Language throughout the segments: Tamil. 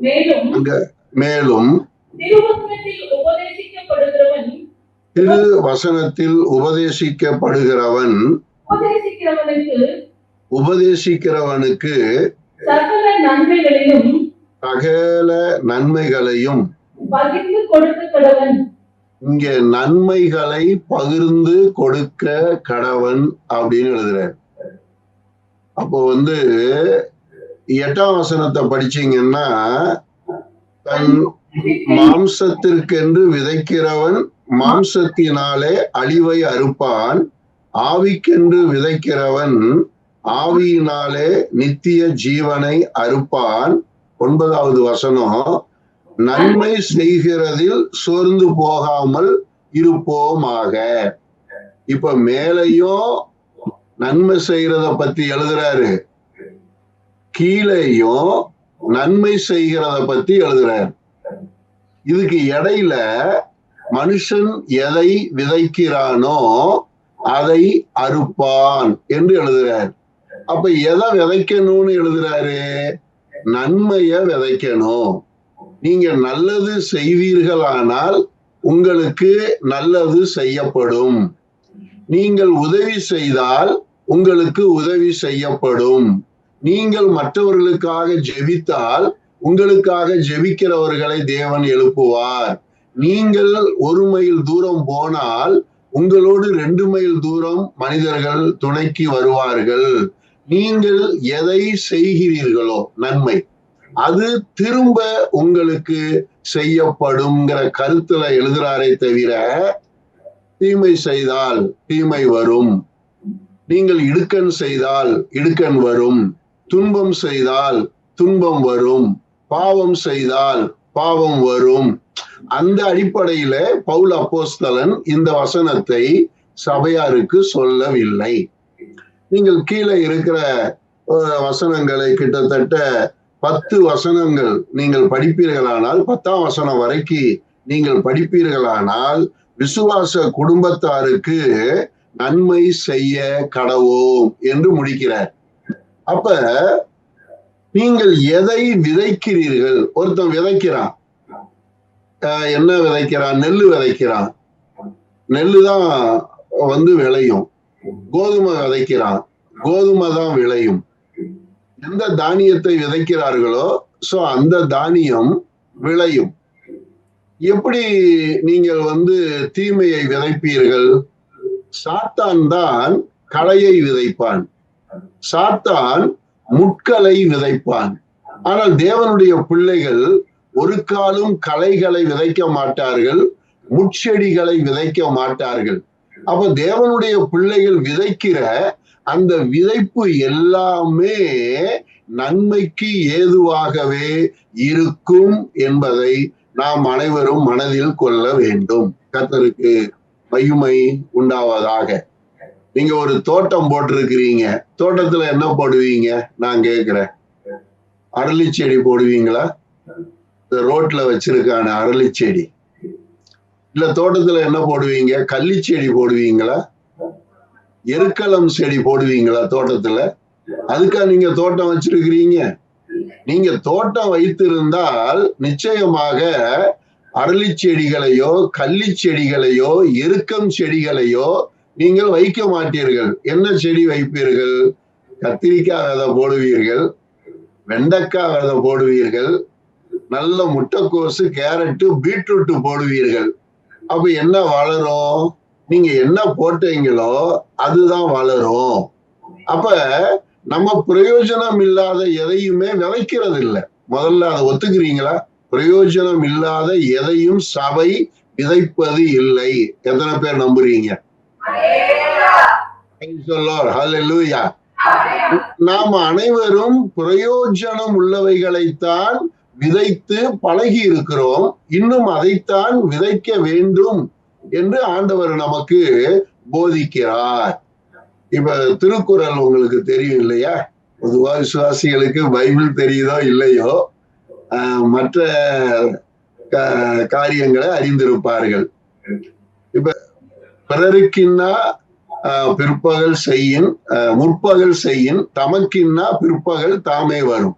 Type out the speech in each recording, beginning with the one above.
அங்க மேலும் திரு வசனத்தில் உபதேசிக்கப்படுகிறவன் உபதேசிக்கிறவனுக்கு சகல நன்மைகளையும் பகிர்ந்து கொடுக்க கடவன். இங்க நன்மைகளை பகிர்ந்து கொடுக்க கடவன் அப்படின்னு எழுதுறார். அப்போ 8ஆம் வசனத்தை படிச்சீங்கன்னா, தன் மாம்சத்திற்கென்று விதைக்கிறவன் மாம்சத்தினாலே அழிவை அறுப்பான், ஆவிக்கென்று விதைக்கிறவன் ஆவியினாலே நித்திய ஜீவனை அறுப்பான். 9வது வசனம், நன்மை செய்கிறதில் சோர்ந்து போகாமல் இருப்போமாக. இப்ப மேலையும் நன்மை செய்யறத பத்தி எழுதுறாரு, கீழேயும் நன்மை செய்கிறத பத்தி எழுதுறாரு. இதுக்கு இடையில மனுஷன் எதை விதைக்கிறானோ அதை அறுப்பான் என்று எழுதுறார். அப்ப எதை விதைக்கணும்னு எழுதுறாரு? நன்மைய விதைக்கணும். நீங்க நல்லது செய்வீர்களானால் உங்களுக்கு நல்லது செய்யப்படும். நீங்கள் உதவி செய்தால் உங்களுக்கு உதவி செய்யப்படும். நீங்கள் மற்றவர்களுக்காக ஜெபித்தால் உங்களுக்காக ஜெபிக்கிறவர்களை தேவன் எழுப்புவார். நீங்கள் 1 மைல் தூரம் போனால் உங்களோடு 2 மைல் தூரம் மனிதர்கள் துணைக்கு வருவார்கள். நீங்கள் எதை செய்கிறீர்களோ நன்மை, அது திரும்ப உங்களுக்கு செய்யப்படும்ங்கிற கருத்துல எழுதுறாரே தவிர, தீமை செய்தால் தீமை வரும், நீங்கள் இடுக்கண் செய்தால் இடுக்கண் வரும், துன்பம் செய்தால் துன்பம் வரும், பாவம் செய்தால் பாவம் வரும். அந்த அடிப்படையில பவுல் அப்போஸ்தலன் இந்த வசனத்தை சபையாருக்கு சொல்லவில்லை. நீங்கள் கீழே இருக்கிற வசனங்களை கிட்டத்தட்ட 10 வசனங்கள் நீங்கள் படிப்பீர்களானால், 10ஆம் வசனம் வரைக்கும் நீங்கள் படிப்பீர்களானால், விசுவாச குடும்பத்தாருக்கு நன்மை செய்ய கடவோம் என்று முடிக்கிறார். அப்ப நீங்கள் எதை விதைக்கிறீர்கள்? ஒருத்தன் விதைக்கிறான், என்ன விதைக்கிறான்? நெல்லு விதைக்கிறான், நெல்லுதான் விளையும். கோதுமை விதைக்கிறான், கோதுமை தான் விளையும். எந்த தானியத்தை விதைக்கிறார்களோ சோ அந்த தானியம் விளையும். எப்படி நீங்கள் தீமையை விதைப்பீர்கள்? சாத்தான் தான் களையை விதைப்பான், சாத்தான் முட்களை விதைப்பான். ஆனால் தேவனுடைய பிள்ளைகள் ஒரு காலும் களைகளை விதைக்க மாட்டார்கள், முட்செடிகளை விதைக்க மாட்டார்கள். அப்ப தேவனுடைய பிள்ளைகள் விதைக்கிற அந்த விதைப்பு எல்லாமே நன்மைக்கு ஏதுவாகவே இருக்கும் என்பதை நாம் அனைவரும் மனதில் கொள்ள வேண்டும். கர்த்தருக்கு மகிமை உண்டாவதாக. நீங்க ஒரு தோட்டம் போட்டிருக்கிறீங்க, தோட்டத்துல என்ன போடுவீங்க? நான் கேக்குறேன், அரளி செடி போடுவீங்களா? ரோட்ல வச்சிருக்கான அரளி செடி. இல்ல தோட்டத்துல என்ன போடுவீங்க? கள்ளி செடி போடுவீங்களா? எருக்களம் செடி போடுவீங்களா தோட்டத்துல? அதுக்கா நீங்க தோட்டம் வச்சிருக்கிறீங்க? நீங்க தோட்டம் வைத்திருந்தால் நிச்சயமாக அரளி செடிகளையோ கள்ளி செடிகளையோ எருக்கம் செடிகளையோ நீங்கள் வைக்க மாட்டீர்கள். என்ன செடி வைப்பீர்கள்? கத்திரிக்காய் விதை போடுவீர்கள், வெண்டைக்காய் விதை போடுவீர்கள், நல்ல முட்டைக்கோசு, கேரட்டு, பீட்ரூட் போடுவீர்கள். அப்ப என்ன வளரும்? நீங்க என்ன போட்டீங்களோ அதுதான் வளரும். அப்ப நம்ம பிரயோஜனம் இல்லாத எதையுமே விதைக்கிறது இல்லை. முதல்ல அதை ஒத்துக்கிறீங்களா? பிரயோஜனம் இல்லாத எதையும் சபை விதைப்பது இல்லை. எத்தனை பேர் நம்புறீங்க? நாம் அனைவரும் பிரயோஜனம் உள்ளவைகளைத்தான் விதைத்து பழகி இருக்கிறோம். இன்னும் அதைத்தான் விதைக்க வேண்டும் என்று ஆண்டவர் நமக்கு போதிக்கிறார். இப்ப திருக்குறள் உங்களுக்கு தெரியும் இல்லையா? பொதுவா விசுவாசிகளுக்கு பைபிள் தெரியுதோ இல்லையோ, மற்ற காரியங்களை அறிந்திருப்பார்கள். இப்ப பிறருக்கின்னா பிற்பகல் செய்யின், முற்பகல் செய்யின், தமக்கின்னா பிற்பகல் தாமே வரும்.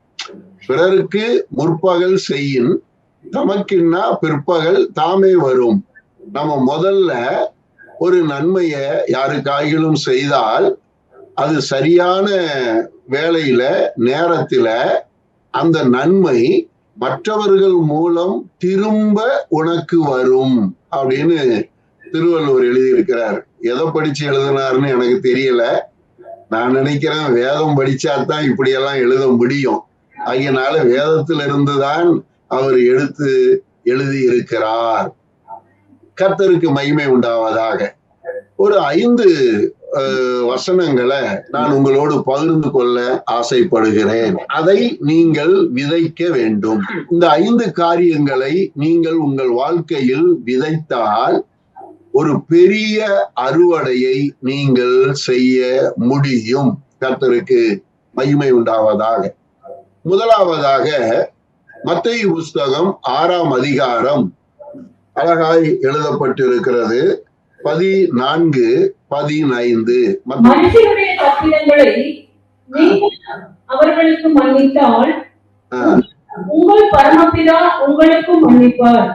பிறருக்கு முற்பகல் செய்யின் தமக்கின்னா பிற்பகல் தாமே வரும். நம்ம முதல்ல ஒரு நன்மைய யாருக்காயிலும் செய்தால் அது சரியான வேளையில நேரத்துல அந்த நன்மை மற்றவர்கள் மூலம் திரும்ப உனக்கு வரும் அப்படின்னு திருவள்ளுவர் எழுதியிருக்கிறார். எதை படிச்சு எழுதினாருன்னு எனக்கு தெரியல. நான் நினைக்கிறேன் வேதம் படிச்சாதான் இப்படியெல்லாம் எழுத முடியும். அதனால வேதத்துல இருந்துதான் அவர் எடுத்து எழுதி இருக்கிறார். கர்த்தருக்கு மகிமை உண்டாவதாக. ஒரு 5 வசனங்களை நான் உங்களோடு பகிர்ந்து கொள்ள ஆசைப்படுகிறேன். அதை நீங்கள் விதைக்க வேண்டும். இந்த 5 காரியங்களை நீங்கள் உங்கள் வாழ்க்கையில் விதைத்தால் ஒரு பெரிய அறுவடையை நீங்கள் செய்ய முடியும். கர்த்தருக்கு மகிமை உண்டாவதாக. முதலாவதாக மத்தேயு புஸ்தகம் 6ஆம் அதிகாரம் அழகாய் எழுதப்பட்டிருக்கிறது. 14, 15. மனுஷருடைய தப்பிதங்களை நீங்கள் அவர்களுக்கு மன்னித்தால் உங்கள் பரமபிதா உங்களுக்கும் மன்னிப்பார்.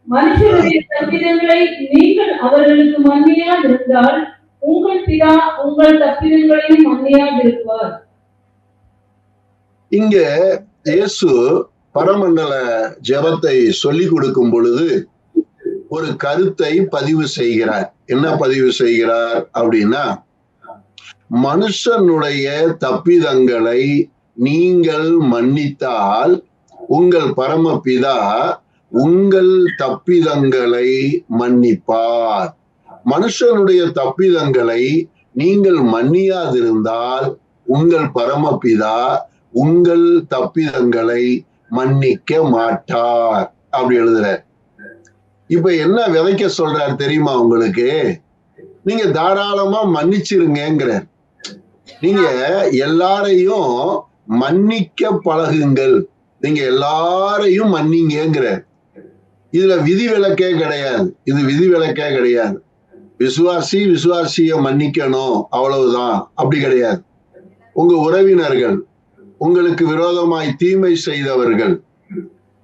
மனுஷருடைய தப்பிதங்களை நீங்கள் அவர்களுக்கு மன்னியாதிருந்தால் உங்கள் பிதா உங்கள் தப்பிதங்களையும் மன்னியாதிருப்பார். இங்க இயேசு பரமண்டல ஜெபத்தை சொல்லிக் கொடுக்கும் பொழுது ஒரு கருத்தை பதிவு செய்கிறார். என்ன பதிவு செய்கிறார் அப்படின்னா, மனுஷனுடைய தப்பிதங்களை நீங்கள் மன்னித்தால் உங்கள் பரமபிதா உங்கள் தப்பிதங்களை மன்னிப்பார். மனுஷனுடைய தப்பிதங்களை நீங்கள் மன்னியாதிருந்தால் உங்கள் பரமபிதா உங்கள் தப்பிதங்களை மன்னிக்க மாட்டார் அப்படி எழுதுறார். இப்ப என்ன விதைக்க சொல்றார் தெரியுமா உங்களுக்கு? நீங்க தாராளமா மன்னிச்சிருங்கிறார். நீங்க எல்லாரையும் மன்னிக்க பழகுங்கள், நீங்க எல்லாரையும் மன்னிங்கிறார். இதுல விதிவிலக்கே கிடையாது. இது விதிவிலக்கே கிடையாது. விசுவாசிய மன்னிக்கணும் அவ்வளவுதான், அப்படி கிடையாது. உங்க உறவினர்கள், உங்களுக்கு விரோதமாய் தீமை செய்தவர்கள்,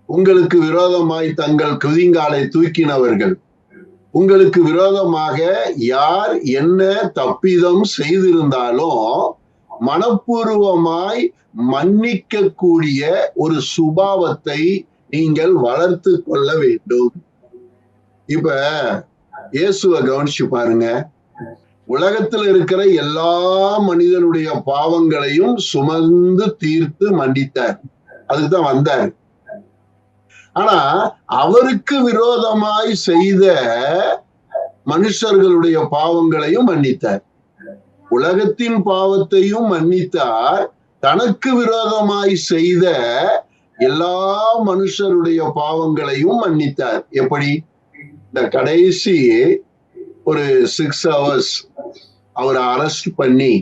உங்களுக்கு விரோதமாய் தங்கள் குதிங்காலை தூக்கினவர்கள், உங்களுக்கு விரோதமாக யார் என்ன தப்பிதம் செய்திருந்தாலும் மனப்பூர்வமாய் மன்னிக்க கூடிய ஒரு சுபாவத்தை நீங்கள் வளர்த்து கொள்ள வேண்டும். இப்ப இயேசுவை கவனிச்சு பாருங்க. உலகத்துல இருக்கிற எல்லா மனிதனுடைய பாவங்களையும் சுமந்து தீர்த்து மன்னித்தார். அதுக்குதான் வந்தார். ஆனா அவருக்கு விரோதமாய் செய்த மனுஷர்களுடைய பாவங்களையும் மன்னித்தார். உலகத்தின் பாவத்தையும் மன்னித்தார். தனக்கு விரோதமாய் செய்த எல்லா மனுஷருடைய பாவங்களையும் மன்னித்தார். எப்படி? இந்த கடைசி ஒரு 6 hours அவரை அரெஸ்ட் பண்ணி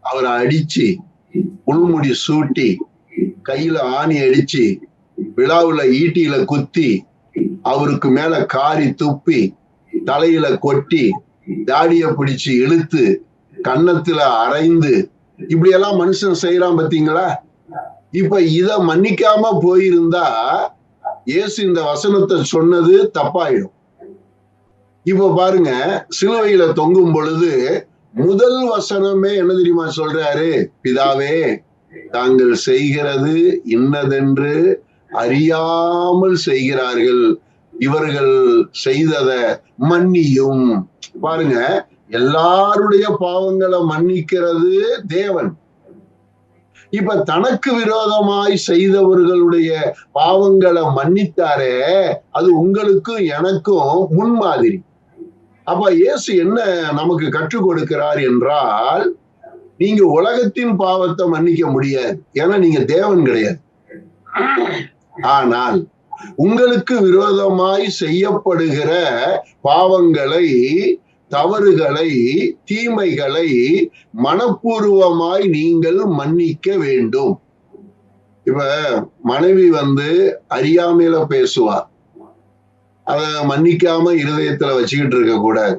அவரை அடிச்சு உள்முடி சூட்டி கையில ஆணி அடிச்சு விழாவுல ஈட்டியில குத்தி அவருக்கு மேல காரி துப்பி தலையில கொட்டி தாடிய பிடிச்சு இழுத்து கன்னத்துல அரைந்து இப்படி எல்லாம் மனுஷன் செய்யறான் பாத்தீங்களா? இப்ப இத மன்னிக்காம போயிருந்தா இயேசு இந்த வசனத்தை சொன்னது தப்பாயிடும். இப்ப பாருங்க, சிலுவையில தொங்கும் பொழுது முதல் வசனமே என்ன தெரியுமா சொல்றாரு? பிதாவே, தாங்கள் செய்கிறது இன்னதென்று அறியாமல் செய்கிறார்கள், இவர்கள் செய்தத மன்னியும். பாருங்க, எல்லாருடைய பாவங்களை மன்னிக்கிறது தேவன். இப்ப தனக்கு விரோதமாய் செய்தவர்களுடைய பாவங்களை மன்னித்தாரே, அது உங்களுக்கும் எனக்கும் முன்மாதிரி. அப்ப இயேசு என்ன நமக்கு கற்றுக் கொடுக்கிறார் என்றால், நீங்க உலகத்தின் பாவத்தை மன்னிக்க முடியாது, ஏன்னா நீங்க தேவன் கிடையாது. ஆனால் உங்களுக்கு விரோதமாய் செய்யப்படுகிற பாவங்களை, தவறுகளை, தீமைகளை மனப்பூர்வமாய் நீங்கள் மன்னிக்க வேண்டும். இப்ப மனைவி அறியாமையில பேசுவா, அத மன்னிக்காம இருதயத்துல வச்சுக்கிட்டு இருக்க கூடாது.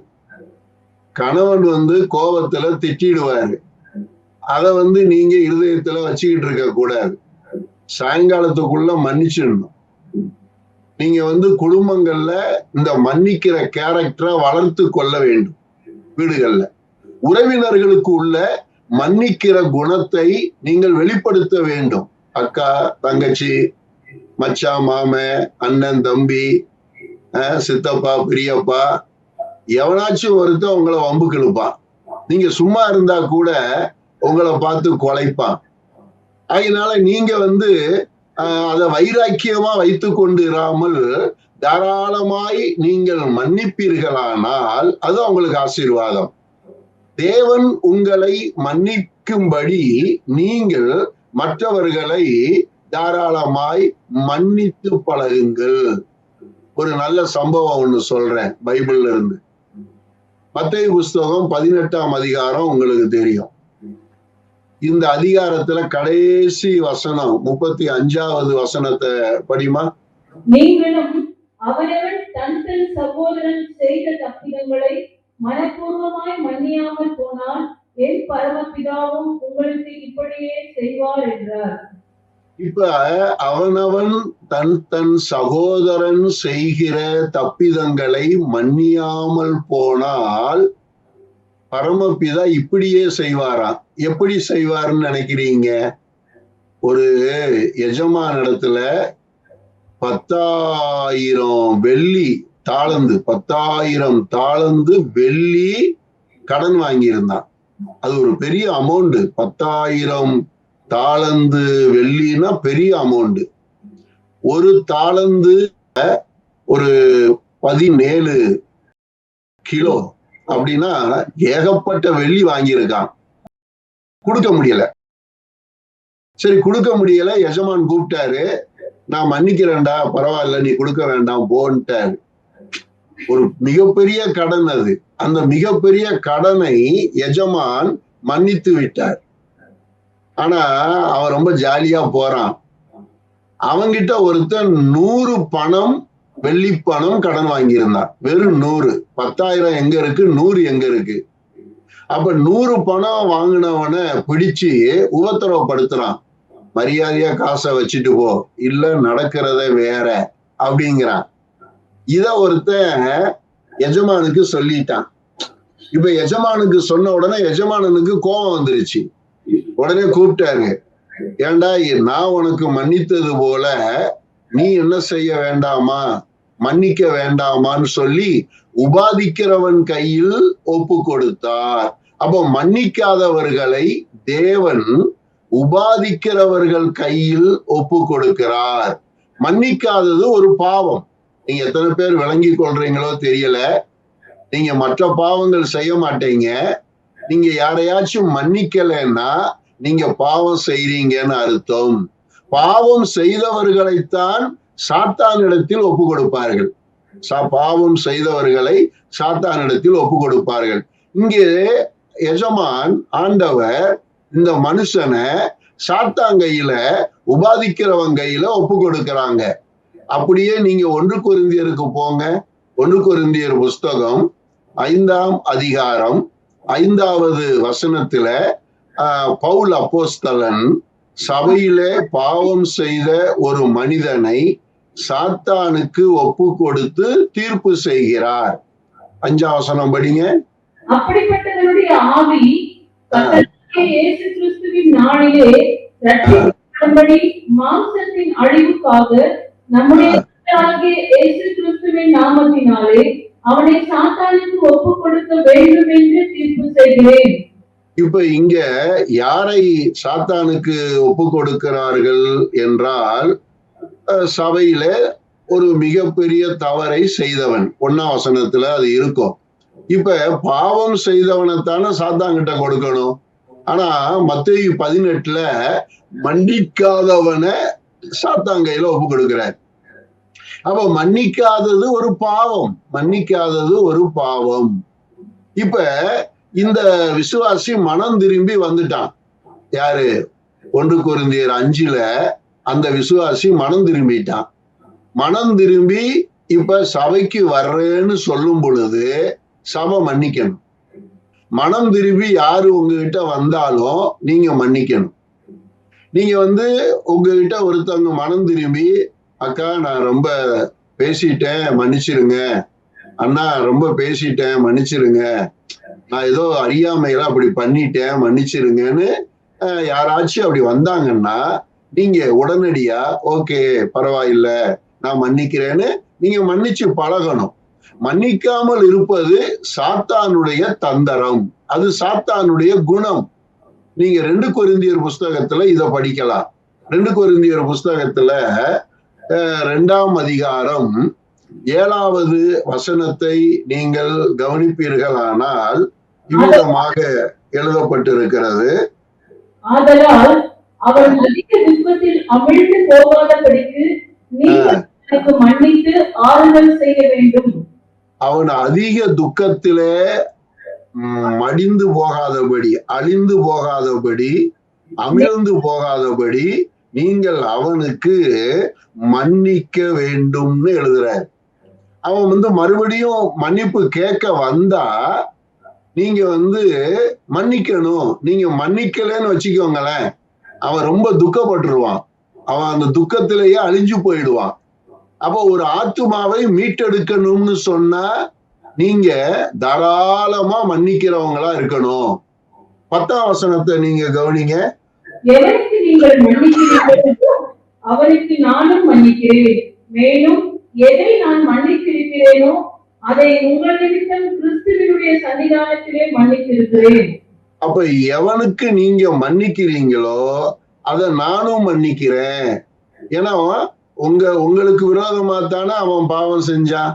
கணவன் கோபத்துல திட்டிடுவாரு, அத நீங்க இருதயத்துல வச்சுக்கிட்டு இருக்க கூடாது. சாயங்காலத்துக்குள்ள மன்னிச்சிடணும். நீங்க குடும்பங்கள்ல இந்த மன்னிக்கிற கேரக்டரை வளர்த்து கொள்ள வேண்டும். வீடுகள்ல உறவினர்களுக்கு உள்ள மன்னிக்கிற குணத்தை நீங்கள் வெளிப்படுத்த வேண்டும். அக்கா, தங்கச்சி, மச்சான், மாமன், அண்ணன், தம்பி, சித்தப்பா, பெரியப்பா, எவனாச்சும் ஒருத்தன் உங்களை வம்புக்கு இழுப்பான். நீங்க சும்மா இருந்தா கூட உங்களை பார்த்து கொலைப்பான். அதனால நீங்க அதை வைராக்கியமா வைத்து கொண்டு இராமல் தாராளமாய் நீங்கள் மன்னிப்பீர்களானால் அது உங்களுக்கு ஆசீர்வாதம். தேவன் உங்களை மன்னிக்கும்படி நீங்கள் மற்றவர்களை தாராளமாய் மன்னித்து பழகுங்கள். ஒரு நல்ல சம்பவம் ஒண்ணு சொல்றேன் பைபிள்ல இருந்து. மத்தேயு புஸ்தகம் 18ஆம் அதிகாரம் உங்களுக்கு தெரியும். இந்த அதிகாரத்துல கடைசி வசனம் 35வது வசனத்தை படிமா. நீங்களும் அவனவன் தன் தன் சகோதரன் செய்த தப்பிதங்களை மனப்பூர்வமாய் மன்னியாமல் போனால் என் பரமபிதாவும் உங்களுக்கு இப்படியே செய்வார் என்றார். இப்ப அவனவன் தன் தன் சகோதரன் செய்கிற தப்பிதங்களை மன்னியாமல் போனால் பரமபிதா இப்படியே செய்வாராம். எப்படி செய்வாருன்னு நினைக்கிறீங்க? ஒரு எஜமானிடத்துல 10,000 வெள்ளி தாளந்து 10,000 தாளந்து வெள்ளி கடன் வாங்கியிருந்தான். அது ஒரு பெரிய அமௌண்ட். 10,000 தாளந்து வெள்ளினா பெரிய அமௌண்ட். ஒரு தாளந்து ஒரு 17 கிலோ அப்படின்னா ஏகப்பட்ட வெள்ளி வாங்கியிருக்கான். கொடுக்க முடியல. சரி, கொடுக்க முடியல. எஜமான் கூப்பிட்டாரு, நான் மன்னிக்கிறேன்டா, பரவாயில்ல, நீ கொடுக்க வேண்டாம் போன்ட்டாரு. ஒரு மிகப்பெரிய கடன் அது. அந்த மிகப்பெரிய கடனை எஜமான் மன்னித்து விட்டார். ஆனா அவன் ரொம்ப ஜாலியா போறான். அவங்கிட்ட ஒருத்தன் 100 பணம் வெள்ளி பணம் கடன் வாங்கியிருந்தான். வெறும் 100. 10,000 எங்க இருக்கு, 100 எங்க இருக்கு? அப்ப 100 பணம் வாங்கினவனை பிடிச்சு உபத்திரவப்படுத்துறான். மரியாதையா காசை வச்சுட்டு போ, இல்ல நடக்கிறத வேற அப்படிங்கிறான். இத ஒருத்தன் எஜமானுக்கு சொல்லிட்டான். இப்ப எஜமானுக்கு சொன்ன உடனே எஜமானனுக்கு கோபம் வந்துருச்சு. உடனே கூப்பிட்டாரு, ஏண்டா நான் உனக்கு மன்னித்தது போல நீ என்ன செய்ய வேண்டாமா, மன்னிக்க வேண்டாமான்னு சொல்லி உபாதிக்கிறவன் கையில் ஒப்பு கொடுத்தார். அப்போ மன்னிக்காதவர்களை தேவன் உபாதிக்கிறவர்கள் கையில் ஒப்பு கொடுக்கிறார். மன்னிக்காதது ஒரு பாவம். நீங்க எத்தனை பேர் விளங்கி கொள்றீங்களோ தெரியல. நீங்க மற்ற பாவங்கள் செய்ய மாட்டீங்க. நீங்க யாரையாச்சும் மன்னிக்கலைன்னா நீங்க பாவம் செய்றீங்கன்னு அர்த்தம். பாவம் செய்தவர்களைத்தான் சாத்தானிடத்தில் ஒப்பு கொடுப்பார்கள். பாவம் செய்தவர்களை சாத்தானிடத்தில் ஒப்பு கொடுப்பார்கள். இங்கே எஜமான் ஆண்டவர் இந்த மனுஷனை சாத்தான் கையில, உபாதிக்கிறவன் கையில ஒப்பு கொடுக்கிறாங்க. அப்படியே நீங்க 1 கொரிந்தியருக்கு போங்க. 1 கொரிந்தியர் புஸ்தகம் 5ஆம் அதிகாரம் 5வது வசனத்துல பவுல் அப்போஸ்தலன் சபையிலே பாவம் செய்த ஒரு மனிதனை சாத்தானுக்கு ஒப்பு கொடுத்து தீர்ப்பு செய்கிறார். 5ஆம் வசனம் படிங்க. அப்படிப்பட்டவருடைய ஆவி இயேசு கிறிஸ்துவின் நாளிலே ரட்சிக்கப்படும்படி மாம்சத்தின் அழிவுக்காக நம்முடைய இயேசு கிறிஸ்துவின் நாமத்தினாலே அவனை சாத்தானுக்கு ஒப்பு கொடுக்க வேண்டும் என்று தீர்ப்பு செய்கிறேன். இப்ப இங்க யாரை சாத்தானுக்கு ஒப்பு கொடுக்கிறார்கள் என்றால், சபையில ஒரு மிகப்பெரிய தவறை செய்தவன். 1ஆம் வசனத்துல அது இருக்கும். இப்ப பாவம் செய்தவனைத்தானே சாத்தான் கிட்ட கொடுக்கணும். ஆனா மத்தேயு 18ல மன்னிக்காதவனை சாத்தான் கையில ஒப்பு கொடுக்கிறார். அப்ப மன்னிக்காதது ஒரு பாவம். மன்னிக்காதது ஒரு பாவம். இப்ப இந்த விசுவாசி மனம் திரும்பி வந்துட்டான். யாரு? 1 கொரிந்தியர் 5ல அந்த விசுவாசி மனம் திரும்பிட்டான். மனம் திரும்பி இப்ப சபைக்கு வர்றேன்னு சொல்லும் பொழுது சபை மன்னிக்கணும். மனம் திரும்பி யாரு உங்ககிட்ட வந்தாலும் நீங்க மன்னிக்கணும். நீங்க உங்ககிட்ட ஒருத்தவங்க மனம் திரும்பி, அக்கா நான் ரொம்ப பேசிட்டேன் மன்னிச்சிருங்க, அண்ணா ரொம்ப பேசிட்டேன் மன்னிச்சிருங்க, நான் ஏதோ அறியாமையில அப்படி பண்ணிட்டேன் மன்னிச்சிருங்கன்னு யாராச்சும் அப்படி வந்தாங்கன்னா, நீங்க உடனடியா ஓகே பரவாயில்ல நான் மன்னிக்கிறேன்னு நீங்க மன்னிச்சு பழகணும். மன்னிக்காமல் இருப்பது சாத்தானுடைய தந்திரம், அது சாத்தானுடைய குணம். நீங்க 2 கொரிந்தியர் புஸ்தகத்துல இத படிக்கலாம். 2 கொரிந்தியர் புஸ்தகத்துல 2ஆம் அதிகாரம் 7வது வசனத்தை நீங்கள் கவனிப்பீர்களானால் இவ்விதமாக எழுதப்பட்டிருக்கிறது. ஆதலால் அவன் அதிக துக்கத்தில் அமிழ்ந்து போகாதபடிக்கு நீங்கள் எனக்கு மன்னித்து ஆறுதல் செய்ய வேண்டும். அவன் அதிக துக்கத்திலே மடிந்து போகாதபடி, அழிந்து போகாதபடி, அமிழ்ந்து போகாதபடி நீங்கள் அவனுக்கு மன்னிக்க வேண்டும்னு எழுதுறார். அவன் மறுபடியும் மன்னிப்பு கேட்க வந்தா நீங்க மன்னிக்கணும். நீங்க மன்னிக்கலன்னு வச்சுக்கோங்களேன், அவன் ரொம்ப துக்கப்பட்டுருவான், அவன் அந்த துக்கத்திலேயே அழிஞ்சு போயிடுவான். அப்போ ஒரு ஆத்துமாவை மீட்டெடுக்கணும்னு சொன்னா நீங்க தாராளமா மன்னிக்கிறவங்களா இருக்கணும். 10ஆம் வசனத்தை நீங்க கவனிங்க. எவனுக்கு நீங்கள் மன்னிக்கிறீர்களோ அவனுக்கு நானும் மன்னிக்கிறேன், மேலும் எதை நான் மன்னித்திருக்கிறேனோ அதை உங்கள் நிமித்தம் கிறிஸ்துவினுடைய சன்னிதானத்திலே மன்னித்திருக்கிறேன். அப்ப எவனுக்கு நீங்க மன்னிக்கிறீங்களோ அதை நானும் மன்னிக்கிறேன். ஏன்னா உங்களுக்கு விரோதமா தானே அவன் பாவம் செஞ்சான்,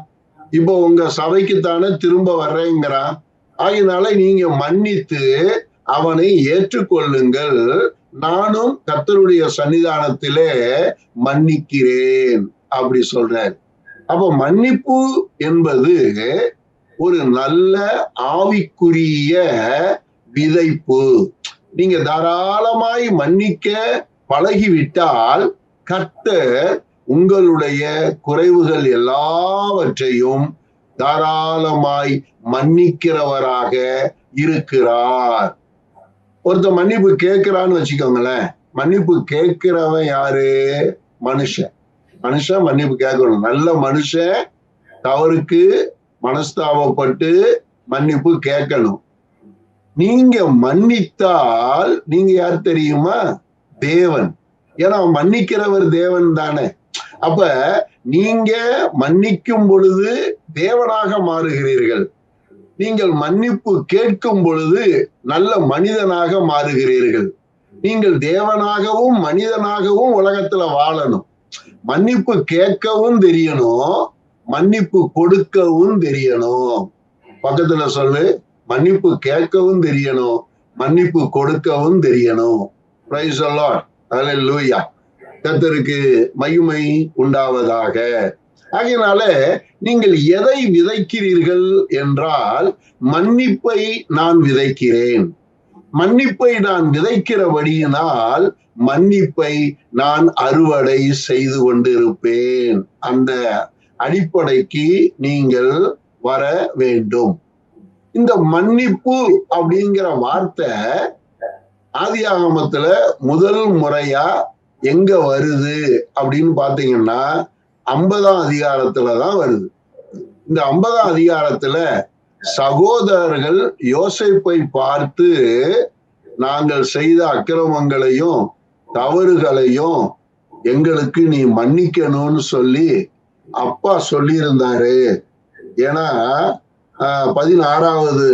இப்போ உங்க சபைக்குத்தானே திரும்ப வர்றேங்கிறான். ஆகினால நீங்க மன்னித்து அவனை ஏற்றுக்கொள்ளுங்கள், நானும் கர்த்தருடைய சன்னிதானத்திலே மன்னிக்கிறேன் அப்படி சொல்றார். அப்ப மன்னிப்பு என்பது ஒரு நல்ல ஆவிக்குரிய விதைப்பு. நீங்க தாராளமாய் மன்னிக்க பழகிவிட்டால் கர்த்தர் உங்களுடைய குறைவுகள் எல்லாவற்றையும் தாராளமாய் மன்னிக்கிறவராக இருக்கிறார். ஒருத்தர் மன்னிப்பு கேட்கிறான்னு வச்சுக்கோங்களேன், மன்னிப்பு கேட்கிறவன் யாரு? மனுஷன். மனுஷன் மன்னிப்பு கேட்கணும். நல்ல மனுஷன் தவறுக்கு மனஸ்தாபப்பட்டு மன்னிப்பு கேட்கணும். நீங்க மன்னித்தால் நீங்க யார் தெரியுமா? தேவன். ஏன்னா மன்னிக்கிறவர் தேவன் தானே. அப்ப நீங்க மன்னிக்கும் பொழுது தேவனாக மாறுகிறீர்கள். நீங்கள் மன்னிப்பு கேட்கும் பொழுது நல்ல மனிதனாக மாறுகிறீர்கள். நீங்கள் தேவனாகவும் மனிதனாகவும் உலகத்துல வாழணும். மன்னிப்பு கேட்கவும் தெரியணும், மன்னிப்பு கொடுக்கவும் தெரியணும். பக்கத்துல சொல்லு, மன்னிப்பு கேட்கவும் தெரியணும், மன்னிப்பு கொடுக்கவும் தெரியணும். Praise the Lord. ஹல்லேலூயா. கர்த்தருக்கு மகிமை உண்டாவதாக. ஆகையினால நீங்கள் எதை விதைக்கிறீர்கள் என்றால் மன்னிப்பை நான் விதைக்கிறேன். மன்னிப்பை நான் விதைக்கிறபடியினால் மன்னிப்பை நான் அறுவடை செய்து கொண்டிருப்பேன். அந்த அடிப்படைக்கு நீங்கள் வர வேண்டும். இந்த மன்னிப்பு அப்படிங்கிற வார்த்தை ஆதியாகமத்துல முதல் முறையா எங்க வருது அப்படின்னு பாத்தீங்கன்னா 50ஆம் அதிகாரத்துலதான் வருது. இந்த 50ஆம் அதிகாரத்துல சகோதரர்கள் யோசேப்பை பார்த்து நாங்கள் செய்த அக்கிரமங்களையும் தவறுகளையும் எங்களுக்கு நீ மன்னிக்கணும்னு சொல்லி அப்பா சொல்லியிருந்தாரு. ஏன்னா 16வது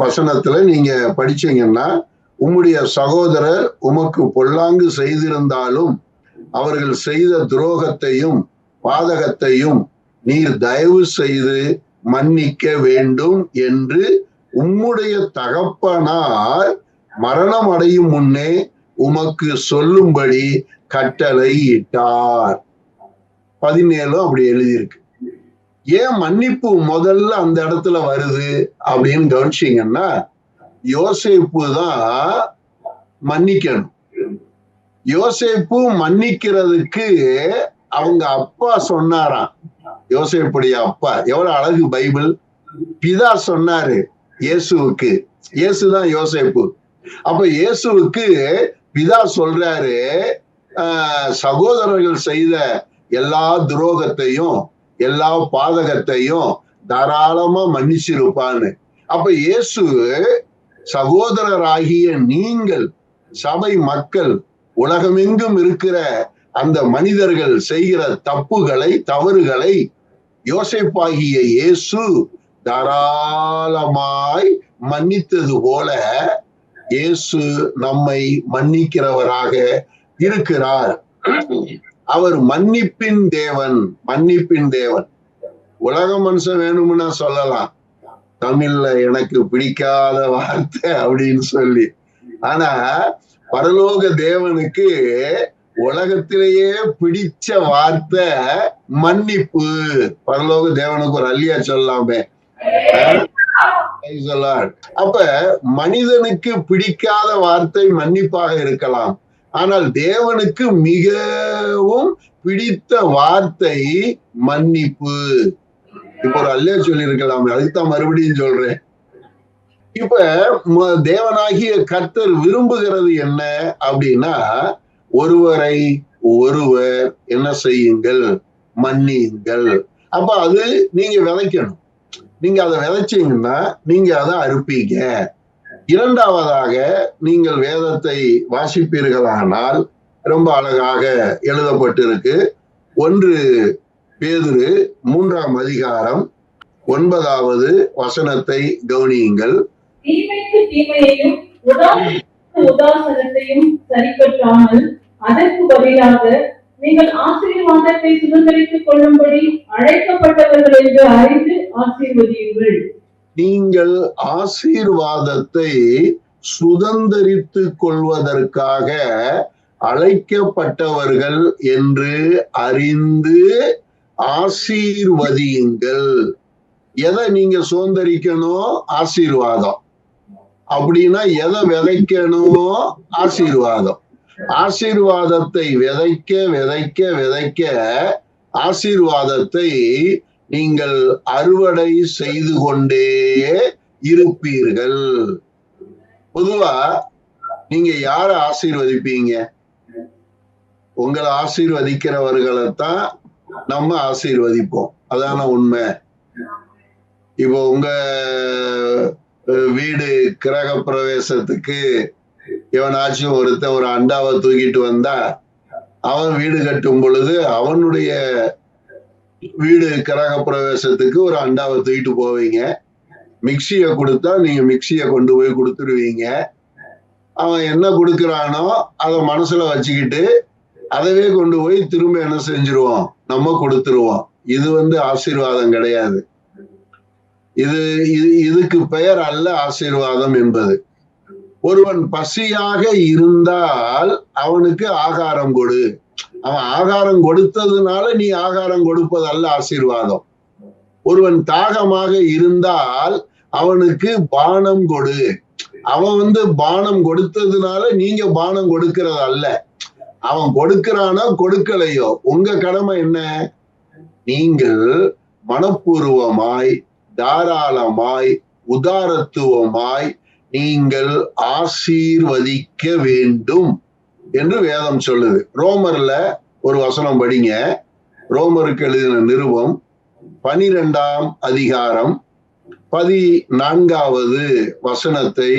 வசனத்துல நீங்க படிச்சீங்கன்னா, உம்முடைய சகோதரர் உமக்கு பொல்லாங்கு செய்திருந்தாலும் அவர்கள் செய்த துரோகத்தையும் பாதகத்தையும் நீர் தயவு செய்து மன்னிக்க வேண்டும் என்று உம்முடைய தகப்பனார் மரணம் அடையும் முன்னே உமக்கு சொல்லும்படி கட்டளை இட்டார். 17 அப்படி எழுதியிருக்கு. ஏன் மன்னிப்பு முதல்ல அந்த இடத்துல வருது அப்படின்னு கவனிச்சீங்கன்னா, யோசேப்பு தான் மன்னிக்கணும். யோசேப்பு மன்னிக்கிறதுக்கு அவங்க அப்பா சொன்னாராம். யோசேப்புடைய அப்பா, எவ்வளவு அழகு பைபிள். பிதா சொன்னாரு இயேசுவுக்கு, இயேசுதான் யோசேப்பு. அப்ப இயேசுவுக்கு பிதா சொல்றாரு, சகோதரர்கள் செய்த எல்லா துரோகத்தையும் எல்லா பாதகத்தையும் தாராளமா மன்னிச்சிருப்பான்னு. அப்ப இயேசு சகோதரராகிய நீங்கள், சபை மக்கள், உலகமெங்கும் இருக்கிற அந்த மனிதர்கள் செய்கிற தப்புகளை தவறுகளை யோசேப்பாகிய இயேசு தாராளமாய் மன்னித்தது போல இயேசு நம்மை மன்னிக்கிறவராக இருக்கிறார். அவர் மன்னிப்பின் தேவன். மன்னிப்பின் தேவன். உலக மனுஷன் வேணும்னா சொல்லலாம், தமிழ்ல எனக்கு பிடிக்காத வார்த்தை அப்படின்னு சொல்லி. ஆனா பரலோக தேவனுக்கு உலகத்திலேயே பிடிச்ச வார்த்தை மன்னிப்பு. பரலோக தேவனுக்கு ஒரு அல்லியா சொல்லாமே. அப்ப மனிதனுக்கு பிடிக்காத வார்த்தை மன்னிப்பாக இருக்கலாம், ஆனால் தேவனுக்கு மிகவும் பிடித்த வார்த்தை மன்னிப்பு. இப்ப ஒரு அல்லியா சொல்லி இருக்கலாமே, அதுக்குதான் மறுபடியும் சொல்றேன். இப்ப தேவனாகிய கர்த்தர் விரும்புகிறது என்ன அப்படின்னா, ஒருவரை ஒருவர் என்ன செய்யுங்கள், மன்னியுங்கள். அப்ப அது நீங்க விதைக்கணும். நீங்க அதை விதைச்சீங்கன்னா நீங்க அதை அறுப்பீங்க. இரண்டாவதாக, நீங்கள் வேதத்தை வாசிப்பீர்களானால் ரொம்ப அழகாக எழுதப்பட்டிருக்கு. 1 பேதுரு 3ஆம் அதிகாரம் 9வது வசனத்தை கவனியுங்கள். தீமைக்கு தீமையையும் உதாசனத்தையும் சரிபற்றாமல் அதற்கு பதிலாக நீங்கள் ஆசீர்வாதத்தை சுதந்திரித்துக் கொள்ளும்படி அழைக்கப்பட்டவர்கள் என்று அறிந்து ஆசீர்வதியுங்கள். நீங்கள் ஆசீர்வாதத்தை சுதந்திரித்துக் கொள்வதற்காக அழைக்கப்பட்டவர்கள் என்று அறிந்து ஆசீர்வதியுங்கள். எதை நீங்க சுதந்திரிக்கணும்? ஆசீர்வாதம். அப்படின்னா எதை விதைக்கணும்? ஆசீர்வாதம். ஆசீர்வாதத்தை விதைக்க விதைக்க விதைக்க ஆசீர்வாதத்தை நீங்கள் அறுவடை செய்து கொண்டே இருப்பீர்கள். பொதுவா நீங்க யார ஆசீர்வதிப்பீங்க? உங்களை ஆசீர்வதிக்கிறவர்களைத்தான் நம்ம ஆசீர்வதிப்போம். அதான உண்மை. இப்போ உங்க வீடு கிரக பிரவேசத்துக்கு எவனாச்சும் ஒருத்தன் ஒரு அண்டாவை தூக்கிட்டு வந்தா, அவன் வீடு கட்டும் பொழுது அவனுடைய வீடு கிரக பிரவேசத்துக்கு ஒரு அண்டாவை தூக்கிட்டு போவீங்க. மிக்சியை கொடுத்தா நீங்க மிக்சியை கொண்டு போய் கொடுத்துருவீங்க. அவன் என்ன கொடுக்குறானோ அதை மனசுல வச்சுக்கிட்டு அதவே கொண்டு போய் திரும்ப என்ன செஞ்சிருவோம்? நம்ம கொடுத்துருவோம். இது ஆசீர்வாதம் கிடையாது. இதுக்கு பெயர் அல்ல ஆசீர்வாதம் என்பது. ஒருவன் பசியாக இருந்தால் அவனுக்கு ஆகாரம் கொடு. அவன் ஆகாரம் கொடுத்ததுனால நீ ஆகாரம் கொடுப்பது அல்ல ஆசீர்வாதம். ஒருவன் தாகமாக இருந்தால் அவனுக்கு பானம் கொடு. அவன் பானம் கொடுத்ததுனால நீங்க பானம் கொடுக்கிறது அல்ல. அவன் கொடுக்கிறானோ கொடுக்கலையோ, உங்க கடமை என்ன? நீங்கள் மனப்பூர்வமாய், தாராளமாய், உதாரத்துவமாய் நீங்கள் ஆசீர்வதிக்க வேண்டும் என்று வேதம் சொல்லுது. ரோமர்ல ஒரு வசனம் படிங்க. ரோமருக்கு எழுதின நிருபம் 12ஆம் அதிகாரம் 14வது வசனத்தை